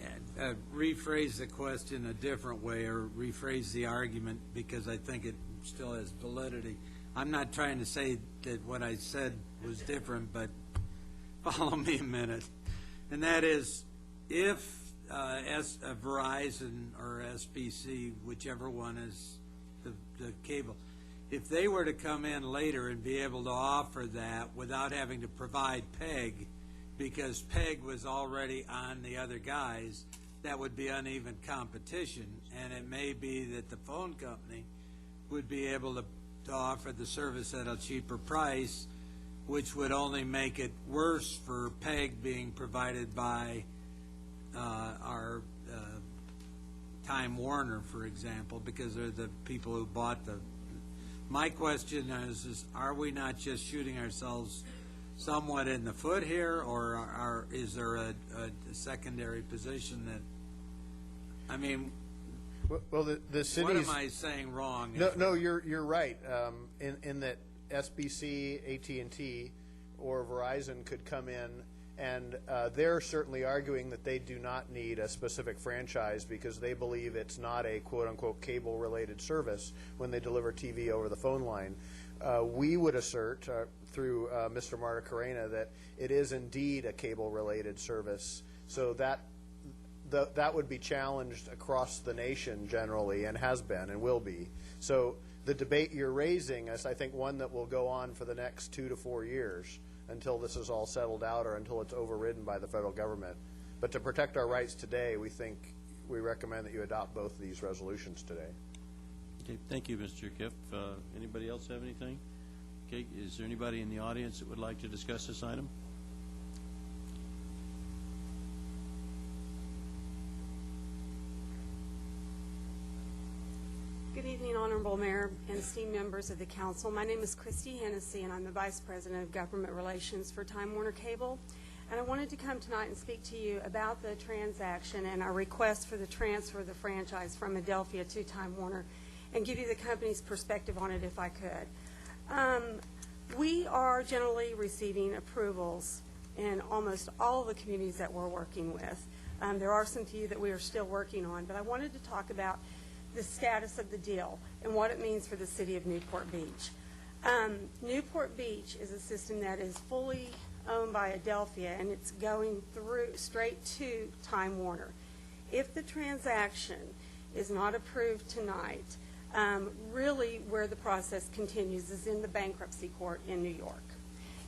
Speaker 13: rephrase the question a different way, or rephrase the argument, because I think it still has validity. I'm not trying to say that what I said was different, but follow me a minute. And that is, if Verizon or SBC, whichever one is the cable, if they were to come in later and be able to offer that without having to provide PEG, because PEG was already on the other guys, that would be uneven competition, and it may be that the phone company would be able to offer the service at a cheaper price, which would only make it worse for PEG being provided by our Time Warner, for example, because they're the people who bought the. My question is are we not just shooting ourselves somewhat in the foot here, or is there a secondary position that, I mean,
Speaker 8: well, the cities.
Speaker 13: What am I saying wrong?
Speaker 8: No, you're right. In that SBC, AT&T, or Verizon could come in, and they're certainly arguing that they do not need a specific franchise because they believe it's not a quote-unquote cable-related service when they deliver TV over the phone line. We would assert through Mr. Marta Carrena that it is indeed a cable-related service, so that would be challenged across the nation generally, and has been and will be. So the debate you're raising is, I think, one that will go on for the next 2 to 4 years until this is all settled out or until it's overridden by the federal government. But to protect our rights today, we recommend that you adopt both of these resolutions today.
Speaker 1: Okay, thank you, Mr. Kiff. Anybody else have anything? Okay, is there anybody in the audience that would like to discuss this item?
Speaker 20: Good evening, Honorable Mayor and esteemed members of the Council. My name is Christy Hennessy, and I'm the Vice President of Government Relations for Time Warner Cable. And I wanted to come tonight and speak to you about the transaction and our request for the transfer of the franchise from ADELPHIA to Time Warner, and give you the company's perspective on it if I could. We are generally receiving approvals in almost all of the communities that we're working with. There are some few that we are still working on, but I wanted to talk about the status of the deal and what it means for the city of Newport Beach. Newport Beach is a system that is fully owned by ADELPHIA, and it's going through straight to Time Warner. If the transaction is not approved tonight, really where the process continues is in the bankruptcy court in New York.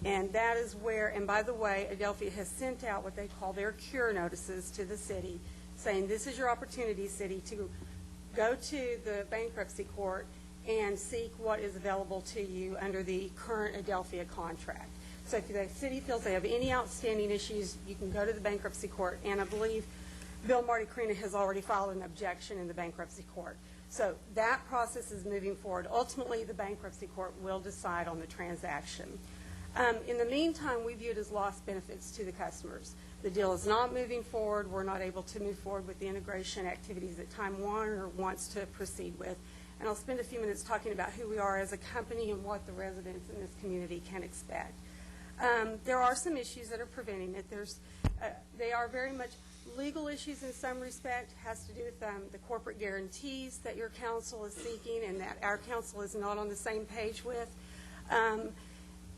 Speaker 20: And that is where, and by the way, ADELPHIA has sent out what they call their cure notices to the city, saying this is your opportunity, city, to go to the bankruptcy court and seek what is available to you under the current ADELPHIA contract. So if the city feels they have any outstanding issues, you can go to the bankruptcy court, and I believe Bill Marty Carrena has already filed an objection in the bankruptcy court. So that process is moving forward. Ultimately, the bankruptcy court will decide on the transaction. In the meantime, we view it as lost benefits to the customers. The deal is not moving forward. We're not able to move forward with the integration activities that Time Warner wants to proceed with. And I'll spend a few minutes talking about who we are as a company and what the residents in this community can expect. There are some issues that are preventing it. They are very much legal issues in some respect. It has to do with the corporate guarantees that your council is seeking and that our council is not on the same page with.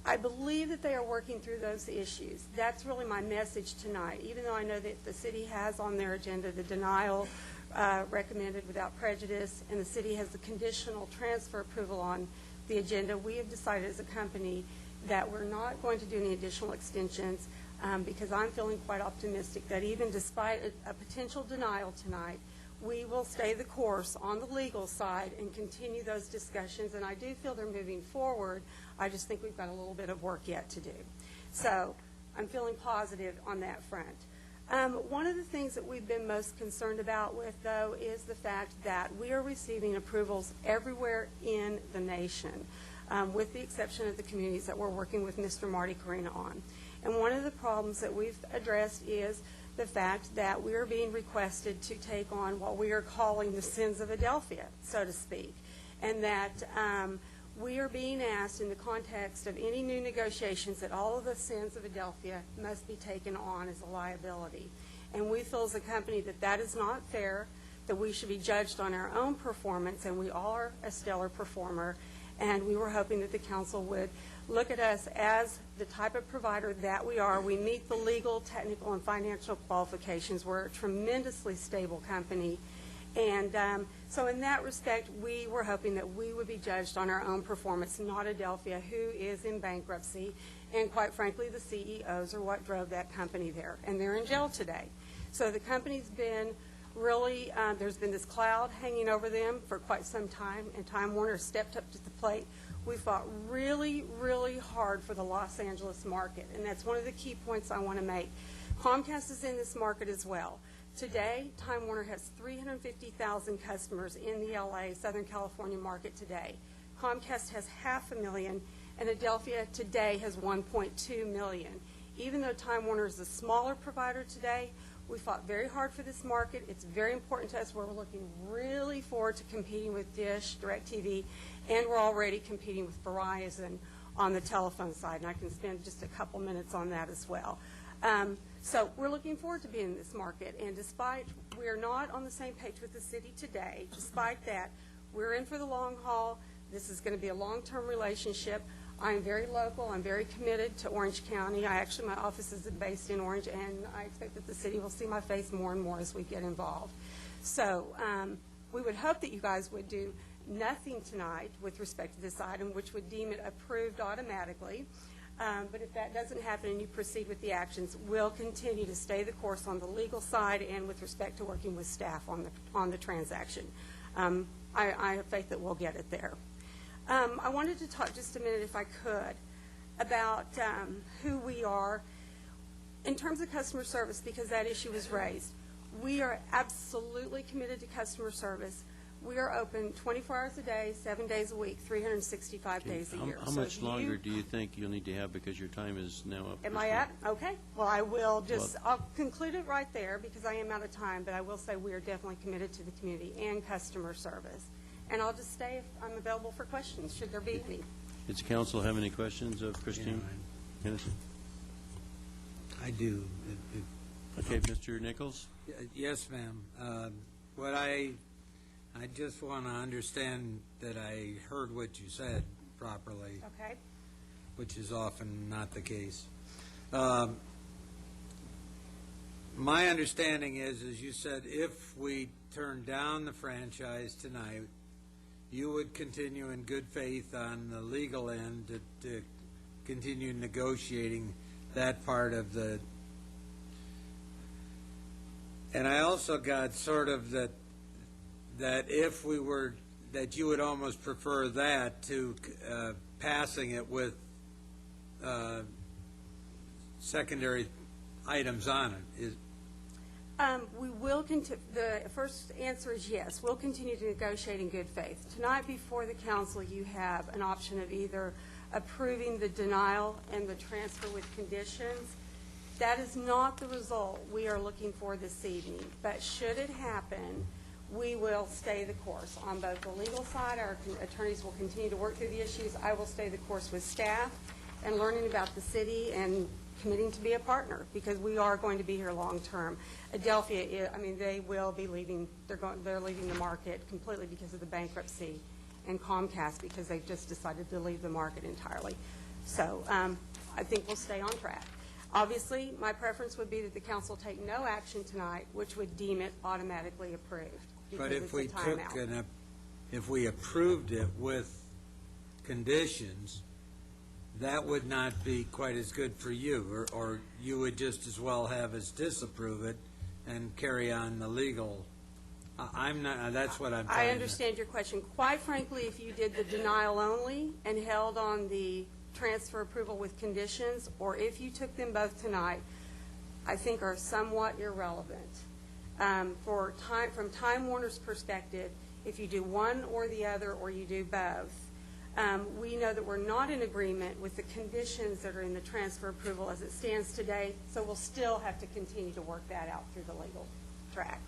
Speaker 10: I believe that they are working through those issues. That's really my message tonight, even though I know that the city has on their agenda the denial recommended without prejudice, and the city has the conditional transfer approval on the agenda. We have decided as a company that we're not going to do any additional extensions because I'm feeling quite optimistic that even despite a potential denial tonight, we will stay the course on the legal side and continue those discussions, and I do feel they're moving forward. I just think we've got a little bit of work yet to do. So I'm feeling positive on that front. One of the things that we've been most concerned about with, though, is the fact that we are receiving approvals everywhere in the nation, with the exception of the communities that we're working with Mr. Marty Carina on. And one of the problems that we've addressed is the fact that we are being requested to take on what we are calling the sins of Adelphia, so to speak, and that we are being asked in the context of any new negotiations that all of the sins of Adelphia must be taken on as a liability. And we feel as a company that that is not fair, that we should be judged on our own performance, and we are a stellar performer, and we were hoping that the council would look at us as the type of provider that we are. We meet the legal, technical, and financial qualifications. We're a tremendously stable company. And so in that respect, we were hoping that we would be judged on our own performance, not Adelphia, who is in bankruptcy. And quite frankly, the CEOs are what drove that company there. And they're in jail today. So the company's been really, there's been this cloud hanging over them for quite some time, and Time Warner stepped up to the plate. We fought really, really hard for the Los Angeles market, and that's one of the key points I want to make. Comcast is in this market as well. Today, Time Warner has 350,000 customers in the LA, Southern California market today. Comcast has 500,000, and Adelphia today has 1.2 million. Even though Time Warner is a smaller provider today, we fought very hard for this market. It's very important to us. We're looking really forward to competing with Dish, DirecTV, and we're already competing with Verizon on the telephone side, and I can spend just a couple minutes on that as well. So we're looking forward to being in this market, and despite we're not on the same page with the city today, despite that, we're in for the long haul. This is going to be a long-term relationship. I'm very local. I'm very committed to Orange County. My office is based in Orange, and I expect that the city will see my face more and more as we get involved. So we would hope that you guys would do nothing tonight with respect to this item, which would deem it approved automatically. But if that doesn't happen and you proceed with the actions, we'll continue to stay the course on the legal side and with respect to working with staff on the transaction. I have faith that we'll get it there. I wanted to talk just a minute, if I could, about who we are in terms of customer service, because that issue was raised. We are absolutely committed to customer service. We are open 24 hours a day, 7 days a week, 365 days a year.
Speaker 1: How much longer do you think you'll need to have, because your time is now up?
Speaker 10: Am I up? Okay. Well, I will just, I'll conclude it right there because I am out of time, but I will say we are definitely committed to the community and customer service. And I'll just stay if I'm available for questions, should there be any.
Speaker 1: Does the council have any questions of Christine Hennessy?
Speaker 13: I do.
Speaker 1: Okay, Mr. Nichols?
Speaker 13: Yes, ma'am. What I just want to understand that I heard what you said properly.
Speaker 10: Okay.
Speaker 13: Which is often not the case. My understanding is, as you said, if we turn down the franchise tonight, you would continue in good faith on the legal end to continue negotiating that part of the. And I also got sort of that if we were, that you would almost prefer that to passing it with secondary items on it.
Speaker 10: We will continue. The first answer is yes. We'll continue to negotiate in good faith. Tonight before the council, you have an option of either approving the denial and the transfer with conditions. That is not the result we are looking for this evening. But should it happen, we will stay the course. On both the legal side, our attorneys will continue to work through the issues. I will stay the course with staff and learning about the city and committing to be a partner, because we are going to be here long term. Adelphia, they will be leaving. They're leaving the market completely because of the bankruptcy, and Comcast because they've just decided to leave the market entirely. So I think we'll stay on track. Obviously, my preference would be that the council take no action tonight, which would deem it automatically approved.
Speaker 13: But
Speaker 10: because
Speaker 13: if we
Speaker 10: it's a
Speaker 13: took
Speaker 10: timeout.
Speaker 13: if we approved it with conditions, that would not be quite as good for you, or you would just as well have us disapprove it and carry on the legal. I'm not, that's what I'm trying
Speaker 10: I
Speaker 13: to.
Speaker 10: understand your question. Quite frankly, if you did the denial only and held on the transfer approval with conditions, or if you took them both tonight, I think are somewhat irrelevant. From Time Warner's perspective, if you do one or the other, or you do both, we know that we're not in agreement with the conditions that are in the transfer approval as it stands today, so we'll still have to continue to work that out through the legal track.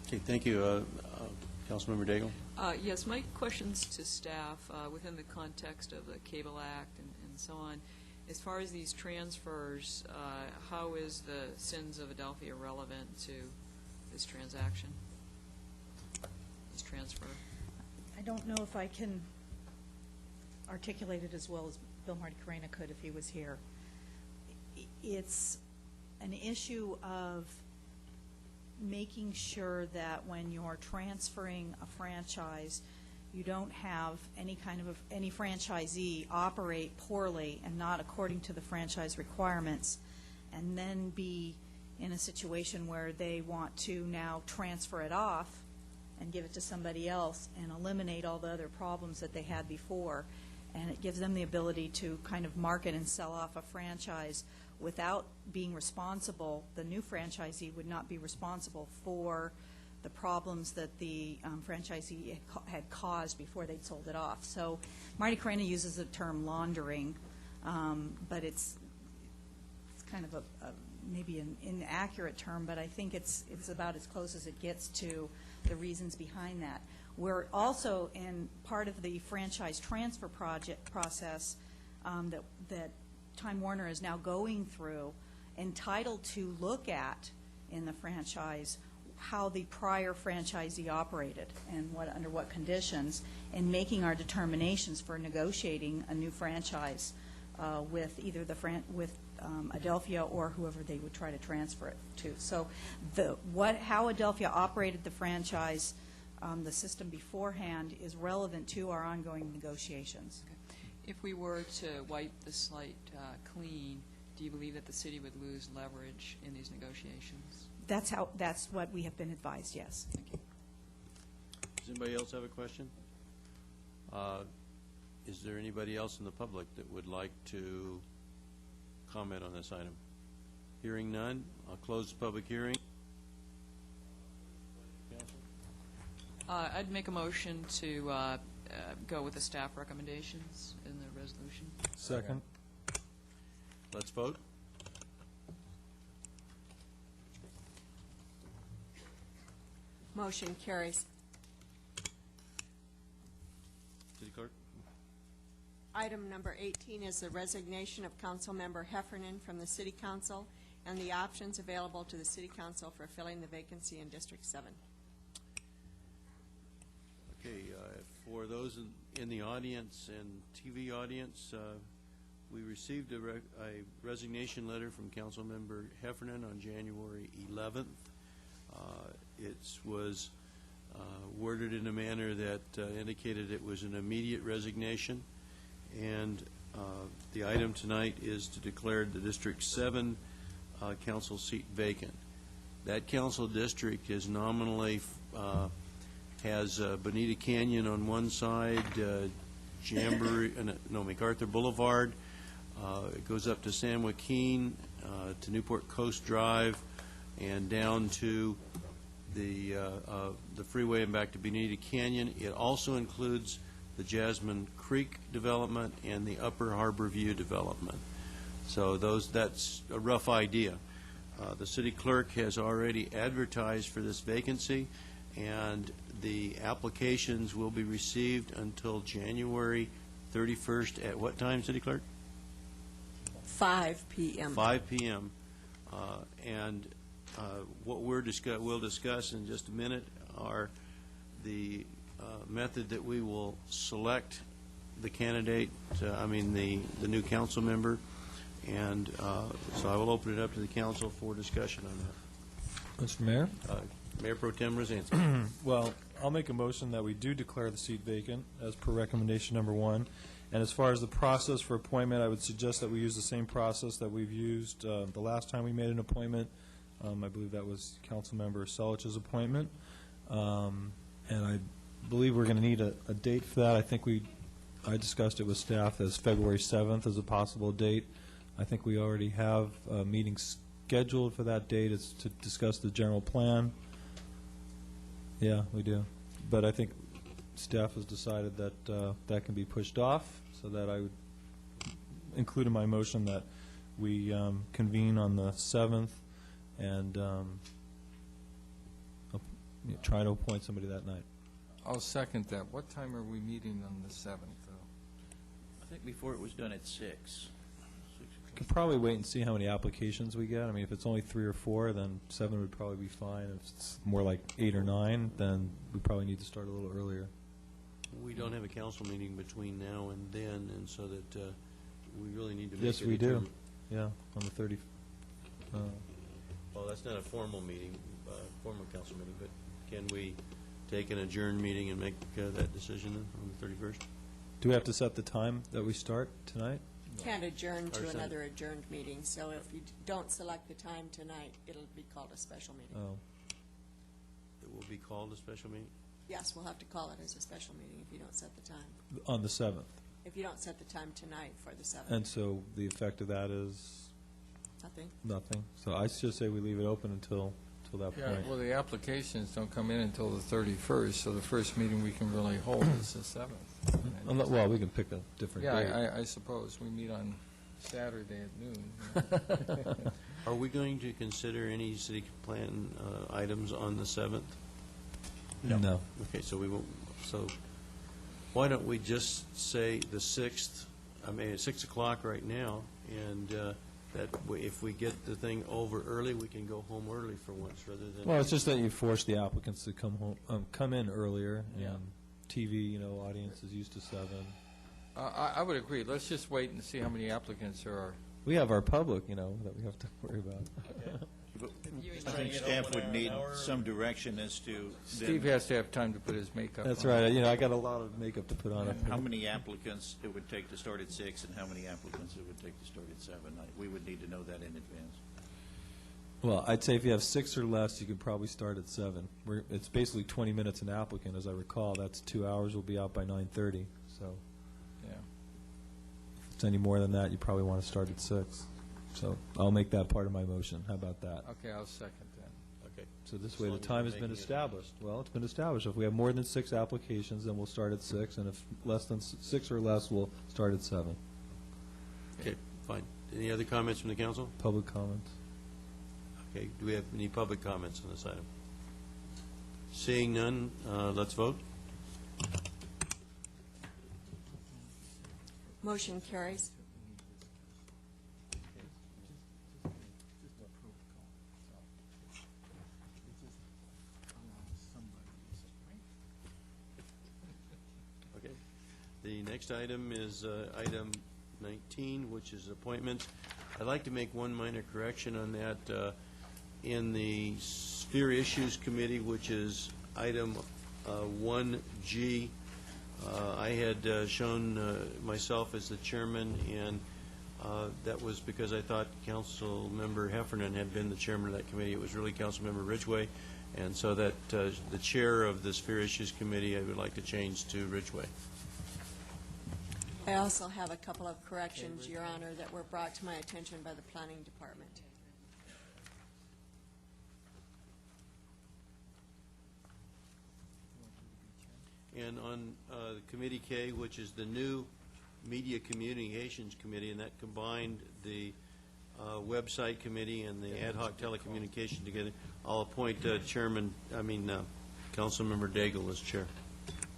Speaker 1: Okay, thank you. Councilmember Daigle?
Speaker 5: Yes, my question's to staff within the context of the Cable Act and so on. As far as these transfers, how is the sins of Adelphia relevant to this transaction, this transfer?
Speaker 2: I don't know if I can articulate it as well as Bill Marty-Carrena could if he was here. It's an issue of making sure that when you're transferring a franchise, you don't have any franchisee operate poorly and not according to the franchise requirements, and then be in a situation where they want to now transfer it off and give it to somebody else and eliminate all the other problems that they had before. And it gives them the ability to kind of market and sell off a franchise without being responsible. The new franchisee would not be responsible for the problems that the franchisee had caused before they'd sold it off. So Marty-Carrena uses the term laundering, but it's kind of maybe an inaccurate term, but I think it's about as close as it gets to the reasons behind that. We're also in part of the franchise transfer process that Time Warner is now going through, entitled to look at in the franchise how the prior franchisee operated and under what conditions, and making our determinations for negotiating a new franchise with either with Adelphia or whoever they would try to transfer it to. So how Adelphia operated the franchise, the system beforehand, is relevant to our ongoing negotiations.
Speaker 5: If we were to wipe the slate clean, do you believe that the city would lose leverage in these negotiations?
Speaker 2: That's what we have been advised, yes.
Speaker 5: Thank you.
Speaker 1: Does anybody else have a question? Is there anybody else in the public that would like to comment on this item? Hearing none, I'll close the public hearing.
Speaker 5: I'd make a motion to go with the staff recommendations in the resolution.
Speaker 15: Second.
Speaker 1: Let's vote.
Speaker 3: Motion carries.
Speaker 1: City Clerk?
Speaker 3: Item number 18 is the resignation of Councilmember Heffernan from the City Council and the options available to the City Council for filling the vacancy in District 7.
Speaker 1: Okay, for those in the audience and TV audience, we received a resignation letter from Councilmember Heffernan on January 11th. It was worded in a manner that indicated it was an immediate resignation, and the item tonight is to declare the District 7 council seat vacant. That council district is nominally has Bonita Canyon on one side, MacArthur Boulevard. It goes up to San Joaquin, to Newport Coast Drive, and down to the freeway and back to Bonita Canyon. It also includes the Jasmine Creek development and the Upper Harbor View development. So that's a rough idea. The city clerk has already advertised for this vacancy, and the applications will be received until January 31st at what time, city clerk?
Speaker 3: 5 p.m.
Speaker 1: 5 p.m. And what we'll discuss in just a minute are the method that we will select the candidate, the new council member, and so I will open it up to the council for discussion on that.
Speaker 15: Mr. Mayor?
Speaker 1: Mayor Pro Tem Rosansky.
Speaker 15: Well, I'll make a motion that we do declare the seat vacant as per recommendation number 1. And as far as the process for appointment, I would suggest that we use the same process that we've used the last time we made an appointment. I believe that was Councilmember Selich's appointment. And I believe we're going to need a date for that. I think I discussed it with staff as February 7th as a possible date. I think we already have a meeting scheduled for that date. It's to discuss the general plan. Yeah, we do. But I think staff has decided that that can be pushed off, so that I would include in my motion that we convene on the 7th and try to appoint somebody that night.
Speaker 6: I'll second that. What time are we meeting on the 7th, though?
Speaker 7: I think before it was done at 6.
Speaker 15: Could probably wait and see how many applications we get. I mean, if it's only 3 or 4, then 7 would probably be fine. If it's more like 8 or 9, then we probably need to start a little earlier.
Speaker 1: We don't have a council meeting between now and then, and so that we really need to make
Speaker 15: Yes,
Speaker 1: a
Speaker 15: we do.
Speaker 1: determination.
Speaker 15: Yeah, on the 30th.
Speaker 1: Well, that's not a formal meeting, formal council meeting, but can we take an adjourned meeting and make that decision then on the 31st?
Speaker 15: Do we have to set the time that we start tonight?
Speaker 3: Can't adjourn
Speaker 1: Or
Speaker 3: to
Speaker 1: send it.
Speaker 3: another adjourned meeting, so if you don't select the time tonight, it'll be called a special meeting.
Speaker 15: Oh.
Speaker 1: It will be called a special meeting?
Speaker 3: Yes, we'll have to call it as a special meeting if you don't set the time.
Speaker 15: On the 7th.
Speaker 3: If you don't set the time tonight for the 7th.
Speaker 15: And so the effect of that is
Speaker 3: Nothing.
Speaker 15: nothing. So I just say we leave it open until that
Speaker 6: Yeah,
Speaker 15: point.
Speaker 6: well, the applications don't come in until the 31st, so the first meeting we can really hold is the 7th.
Speaker 15: Well, we can pick a different date.
Speaker 6: Yeah, I suppose. We meet on Saturday at noon.
Speaker 1: Are we going to consider any city plan items on the 7th?
Speaker 15: No.
Speaker 1: Okay, so we won't, so why don't we just say the 6th, it's 6 o'clock right now, and if we get the thing over early, we can go home early for once, rather than...
Speaker 15: Well, it's just that you force the applicants to come in earlier, and TV, audience is used to 7.
Speaker 6: I would agree. Let's just wait and see how many applicants there are.
Speaker 15: We have our public, that we have to worry about.
Speaker 7: I think staff would need some direction as to...
Speaker 6: Steve has to have time to put his makeup on.
Speaker 15: That's right. I got a lot of makeup to put on.
Speaker 7: How many applicants it would take to start at 6 and how many applicants it would take to start at 7. We would need to know that in advance.
Speaker 15: Well, I'd say if you have 6 or less, you could probably start at 7. It's basically 20 minutes an applicant, as I recall. That's 2 hours. We'll be out by 9:30. So
Speaker 6: Yeah.
Speaker 15: if it's any more than that, you probably want to start at 6. So I'll make that part of my motion. How about that?
Speaker 6: Okay, I'll second that.
Speaker 1: Okay.
Speaker 15: So this
Speaker 1: As
Speaker 15: way the
Speaker 1: long as
Speaker 15: time
Speaker 1: we're
Speaker 15: has been
Speaker 1: making it-
Speaker 15: established. Well, it's been established. If we have more than 6 applications, then we'll start at 6, and if less than 6 or less, we'll start at 7.
Speaker 1: Okay, fine. Any other comments from the council?
Speaker 15: Public comments.
Speaker 1: Okay, do we have any public comments on this item? Seeing none, let's vote.
Speaker 3: Motion carries.
Speaker 1: Okay. The next item is item 19, which is appointments. I'd like to make one minor correction on that. In the Sphere Issues Committee, which is item 1G, I had shown myself as the chairman, and that was because I thought Councilmember Heffernan had been the chairman of that committee. It was really Councilmember Ridgway, and so that the chair of the Sphere Issues Committee I would like to change to Ridgway.
Speaker 3: I also have a couple of corrections, Your Honor, that were brought to my attention by the Planning Department.
Speaker 1: And on Committee K, which is the new Media Communications Committee, and that combined the website committee and the ad hoc telecommunication together, I'll appoint Councilmember Daigle as chair.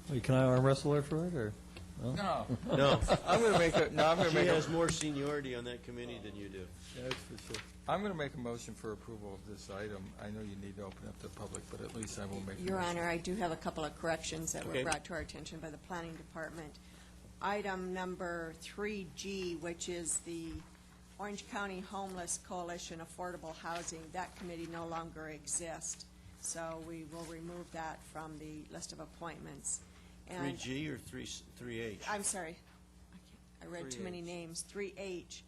Speaker 15: Wait, can I arm wrestle her for it, or?
Speaker 6: No.
Speaker 1: No.
Speaker 6: I'm going to make a, no, I'm going to
Speaker 1: She
Speaker 6: make
Speaker 1: has
Speaker 6: a,
Speaker 1: more seniority on that committee than you do.
Speaker 15: That's for sure.
Speaker 6: I'm going to make a motion for approval of this item. I know you need to open up the public, but at least I will make a
Speaker 3: Your
Speaker 6: motion.
Speaker 3: Honor, I do have a couple of corrections that were
Speaker 1: Okay.
Speaker 3: brought to our attention by the Planning Department. item number 3G, which is the Orange County Homeless Coalition Affordable Housing. That committee no longer exists, so we will remove that from the list of appointments. And
Speaker 1: 3G or 3H?
Speaker 3: I'm sorry, I read too many
Speaker 1: 3H.
Speaker 3: names. 3H.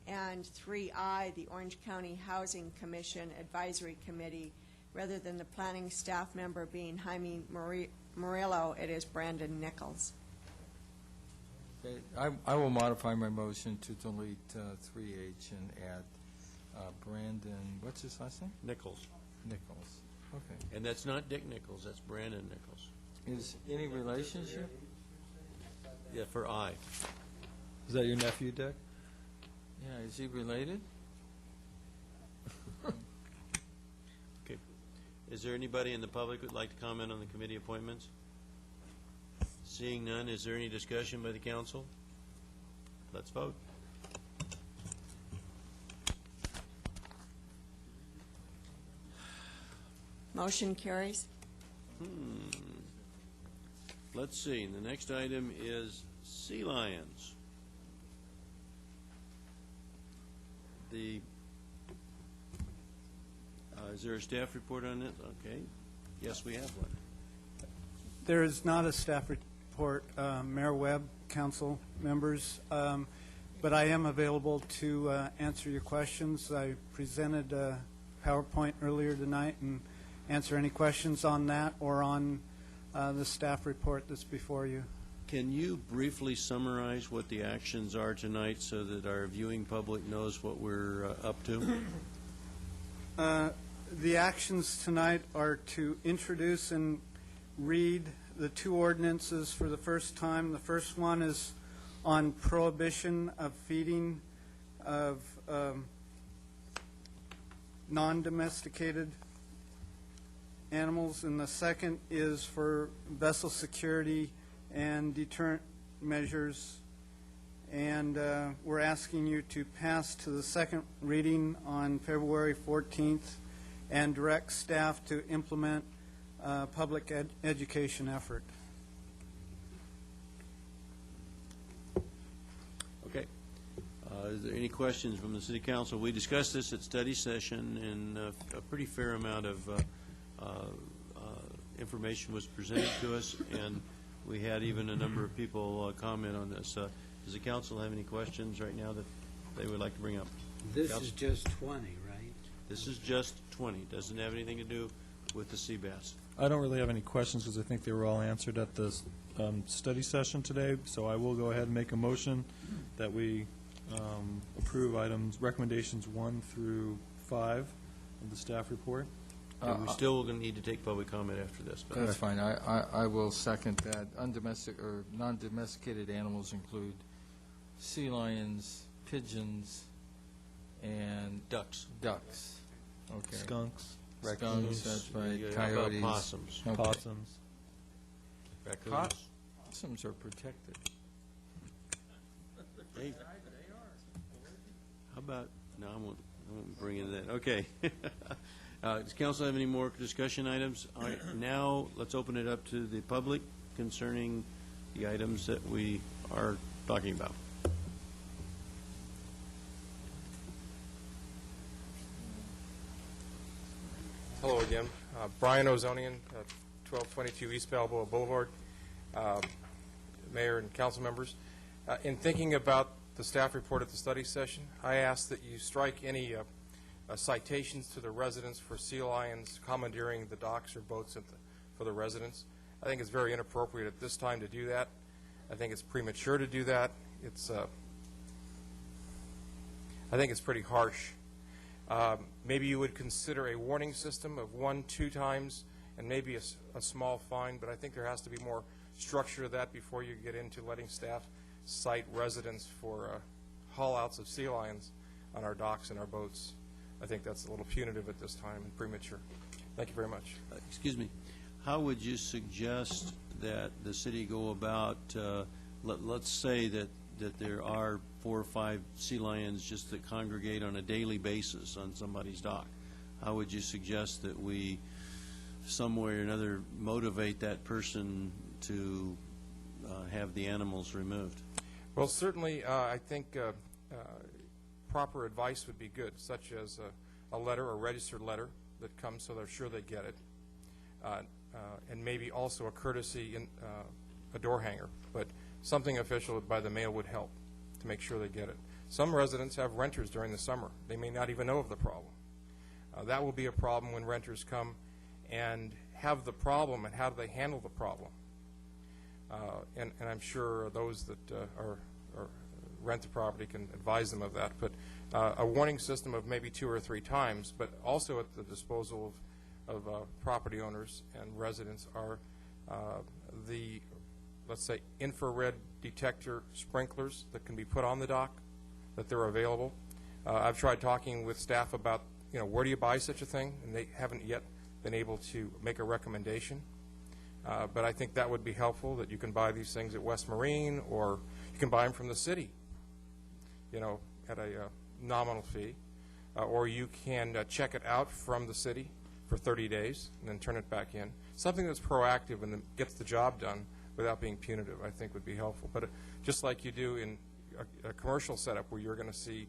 Speaker 3: And 3I, the Orange County Housing Commission Advisory Committee. Rather than the planning staff member being Jaime Murillo, it is Brandon Nichols.
Speaker 6: Okay, I will modify my motion to delete 3H and add Brandon, what's his last name?
Speaker 1: Nichols.
Speaker 6: Nichols. Okay.
Speaker 1: And that's not Dick Nichols, that's Brandon Nichols.
Speaker 6: Is any relationship?
Speaker 1: Yeah, for I.
Speaker 15: Is that your nephew, Dick?
Speaker 6: Yeah, is he related?
Speaker 1: Okay. Is there anybody in the public who would like to comment on the committee appointments? Seeing none, is there any discussion by the council? Let's vote.
Speaker 3: Motion carries.
Speaker 1: Let's see, the next item is sea lions. Is there a staff report on it? Okay. Yes, we have one.
Speaker 9: There is not a staff report, Mayor Webb, council members, but I am available to answer your questions. I presented a PowerPoint earlier tonight and answer any questions on that or on the staff report that's before you.
Speaker 1: Can you briefly summarize what the actions are tonight so that our viewing public knows what we're up to?
Speaker 9: The actions tonight are to introduce and read the two ordinances for the first time. The first one is on prohibition of feeding of non-domesticated animals, and the second is for vessel security and deterrent measures. And we're asking you to pass to the second reading on February 14th and direct staff to implement public education effort.
Speaker 1: Okay. Is there any questions from the City Council? We discussed this at study session, and a pretty fair amount of information was presented to us, and we had even a number of people comment on this. Does the council have any questions right now that they would like to bring up?
Speaker 13: This is just 20, right?
Speaker 1: This is just 20. Doesn't have anything to do with the sea bass.
Speaker 15: I don't really have any questions because I think they were all answered at the study session today, so I will go ahead and make a motion that we approve recommendations 1 through 5 of the staff report.
Speaker 1: And we still going to need to take public comment after this. But
Speaker 6: That's fine. I will second that. Non-domesticated animals include sea lions, pigeons, and
Speaker 1: ducks.
Speaker 6: Okay.
Speaker 15: Skunks.
Speaker 6: Skunks, that's right.
Speaker 1: How about
Speaker 6: Coyotes.
Speaker 1: possums?
Speaker 6: Okay.
Speaker 15: Possums.
Speaker 1: Raccoons.
Speaker 6: Possums are protected.
Speaker 1: Hey. How about, no, I won't bring in that. Okay. Does council have any more discussion items? All right, now, let's open it up to the public concerning the items that we are talking about.
Speaker 22: Hello again. Brian Ozonian, 1222 East Balboa Boulevard. Mayor and council members. In thinking about the staff report at the study session, I ask that you strike any citations to the residents for sea lions commandeering the docks or boats for the residents. I think it's very inappropriate at this time to do that. I think it's premature to do that. I think it's pretty harsh. Maybe you would consider a warning system of 1-2 times and maybe a small fine, but I think there has to be more structure to that before you get into letting staff cite residents for haul-outs of sea lions on our docks and our boats. I think that's a little punitive at this time and premature. Thank you very much.
Speaker 1: Excuse me. How would you suggest that the city go about, let's say that there are 4 or 5 sea lions just that congregate on a daily basis on somebody's dock. How would you suggest that we, some way or another, motivate that person to have the animals removed?
Speaker 22: Well, certainly, I think proper advice would be good, such as a letter, a registered letter that comes so they're sure they get it, and maybe also a courtesy in a door hanger, but something official by the mail would help to make sure they get it. Some residents have renters during the summer. They may not even know of the problem. That will be a problem when renters come and have the problem, and how do they handle the problem? And I'm sure those that rent the property can advise them of that. But a warning system of maybe 2 or 3 times, but also at the disposal of property owners and residents are the, let's say, infrared detector sprinklers that can be put on the dock, that they're available. I've tried talking with staff about, where do you buy such a thing, and they haven't yet been able to make a recommendation. But I think that would be helpful, that you can buy these things at West Marine, or you can buy them from the city, at a nominal fee, or you can check it out from the city for 30 days and then turn it back in. Something that's proactive and that gets the job done without being punitive, I think, would be helpful. But just like you do in a commercial setup where you're going to see,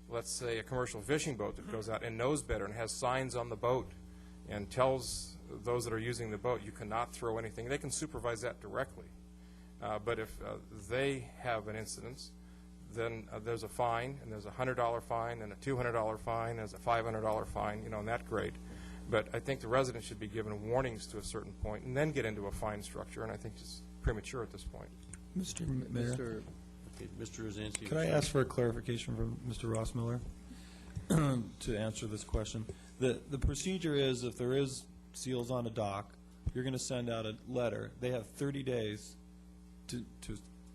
Speaker 22: let's say, a commercial fishing boat that goes out and knows better and has signs on the boat and tells those that are using the boat, you cannot throw anything. They can supervise that directly. But if they have an incident, then there's a fine, and there's a $100 fine, and a $200 fine, and there's a $500 fine, in that grade. But I think the residents should be given warnings to a certain point and then get into a fine structure, and I think it's premature at this point.
Speaker 15: Mr. Mayor,
Speaker 1: Mr. Rosansky.
Speaker 15: could I ask for a clarification from Mr. Rossmiller to answer this question? The procedure is, if there is seals on a dock, you're going to send out a letter. They have 30 days to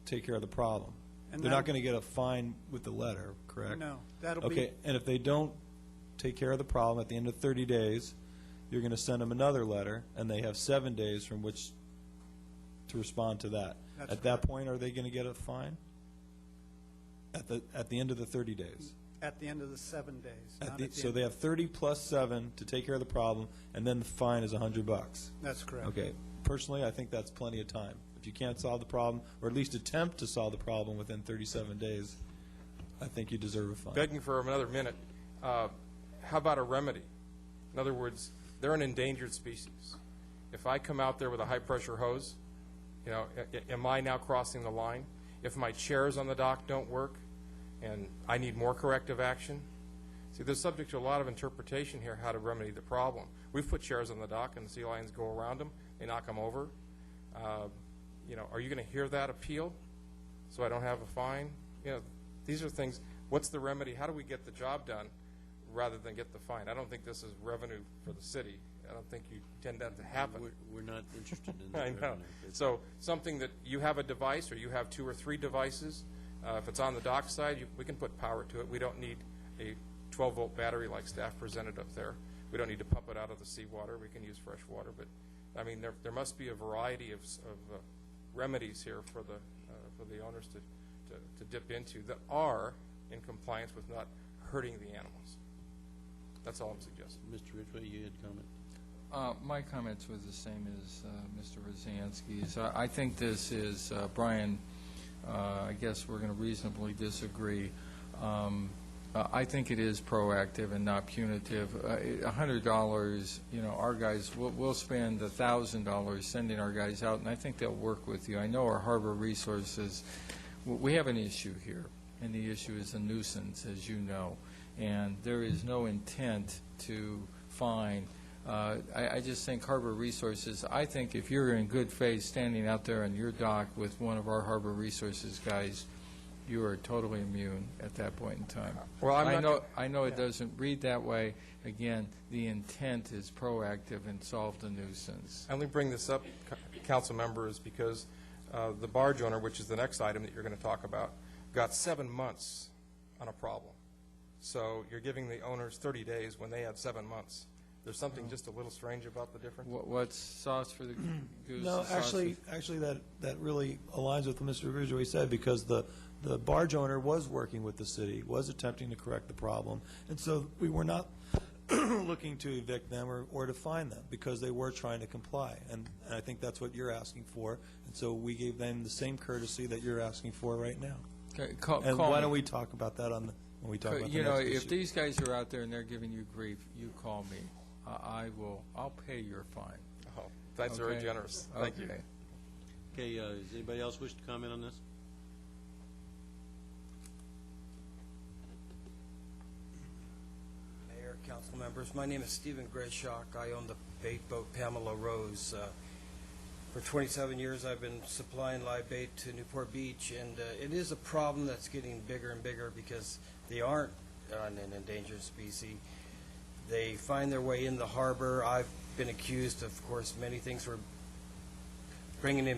Speaker 15: take care of the problem.
Speaker 9: And
Speaker 15: they're not going to get a fine with the letter, correct?
Speaker 9: No, that'll be...
Speaker 15: Okay, and if they don't take care of the problem at the end of 30 days, you're going to send them another letter, and they have 7 days from which to respond to that.
Speaker 9: That's
Speaker 15: at that point, are they going to get a fine? At the end of the 30 days?
Speaker 9: At the end of the 7 days.
Speaker 15: So they have 30 plus 7 to take care of the problem, and then the fine is $100.
Speaker 9: That's correct.
Speaker 15: Okay. Personally, I think that's plenty of time. If you can't solve the problem, or at least attempt to solve the problem within 37 days, I think you deserve a fine.
Speaker 22: Begging for another minute, how about a remedy? In other words, they're an endangered species. If I come out there with a high-pressure hose, am I now crossing the line? If my chairs on the dock don't work and I need more corrective action? See, they're subject to a lot of interpretation here how to remedy the problem. We've put chairs on the dock and the sea lions go around them. They knock them over. Are you going to hear that appeal so I don't have a fine? These are things, what's the remedy? How do we get the job done rather than get the fine? I don't think this is revenue for the city. I don't think you tend that to happen.
Speaker 1: We're not interested in that.
Speaker 22: I know.
Speaker 1: revenue.
Speaker 22: So something that you have a device, or you have 2 or 3 devices, if it's on the dock side, we can put power to it. We don't need a 12-volt battery like staff presented up there. We don't need to pump it out of the seawater. We can use fresh water. But, I mean, there must be a variety of remedies here for the owners to dip into that are in compliance with not hurting the animals. That's all I'm suggesting.
Speaker 1: Mr. Ridgway, you had a comment?
Speaker 6: My comments were the same as Mr. Rosansky's. I think this is, Brian, I guess we're going to reasonably disagree. I think it is proactive and not punitive. $100, our guys, we'll spend $1,000 sending our guys out, and I think they'll work with you. I know our harbor resources, we have an issue here, and the issue is a nuisance, as you know, and there is no intent to fine. I just think harbor resources, I think if you're in good faith standing out there on your dock with one of our harbor resources guys, you are totally immune at that point in time.
Speaker 22: Well,
Speaker 6: I know it doesn't read that way. Again, the intent is proactive and solve the nuisance.
Speaker 22: I only bring this up, council members, because the barge owner, which is the next item that you're going to talk about, got 7 months on a problem. So you're giving the owners 30 days when they had 7 months. There's something just a little strange about the difference.
Speaker 6: What's sauce for the goose?
Speaker 15: No, actually, that really aligns with what Mr. Ridgway said, because the barge owner was working with the city, was attempting to correct the problem, and so we were not looking to evict them or to fine them because they were trying to comply. And I think that's what you're asking for. And so we gave them the same courtesy that you're asking for right now.
Speaker 6: Okay,
Speaker 15: And why don't we talk about that when we talk about the
Speaker 6: You know,
Speaker 15: next
Speaker 6: if
Speaker 15: issue?
Speaker 6: these guys are out there and they're giving you grief, you call me. I'll pay your fine.
Speaker 22: Oh, that's very
Speaker 6: Okay?
Speaker 22: generous. Thank you.
Speaker 6: Okay.
Speaker 1: Okay, does anybody else wish to comment on this?
Speaker 11: Mayor, council members, my name is Stephen Greshock. I own the bait boat Pamela Rose. For 27 years, I've been supplying live bait to Newport Beach, and it is a problem that's getting bigger and bigger because they aren't an endangered species. They find their way in the harbor. I've been accused, of course, many things. We're bringing in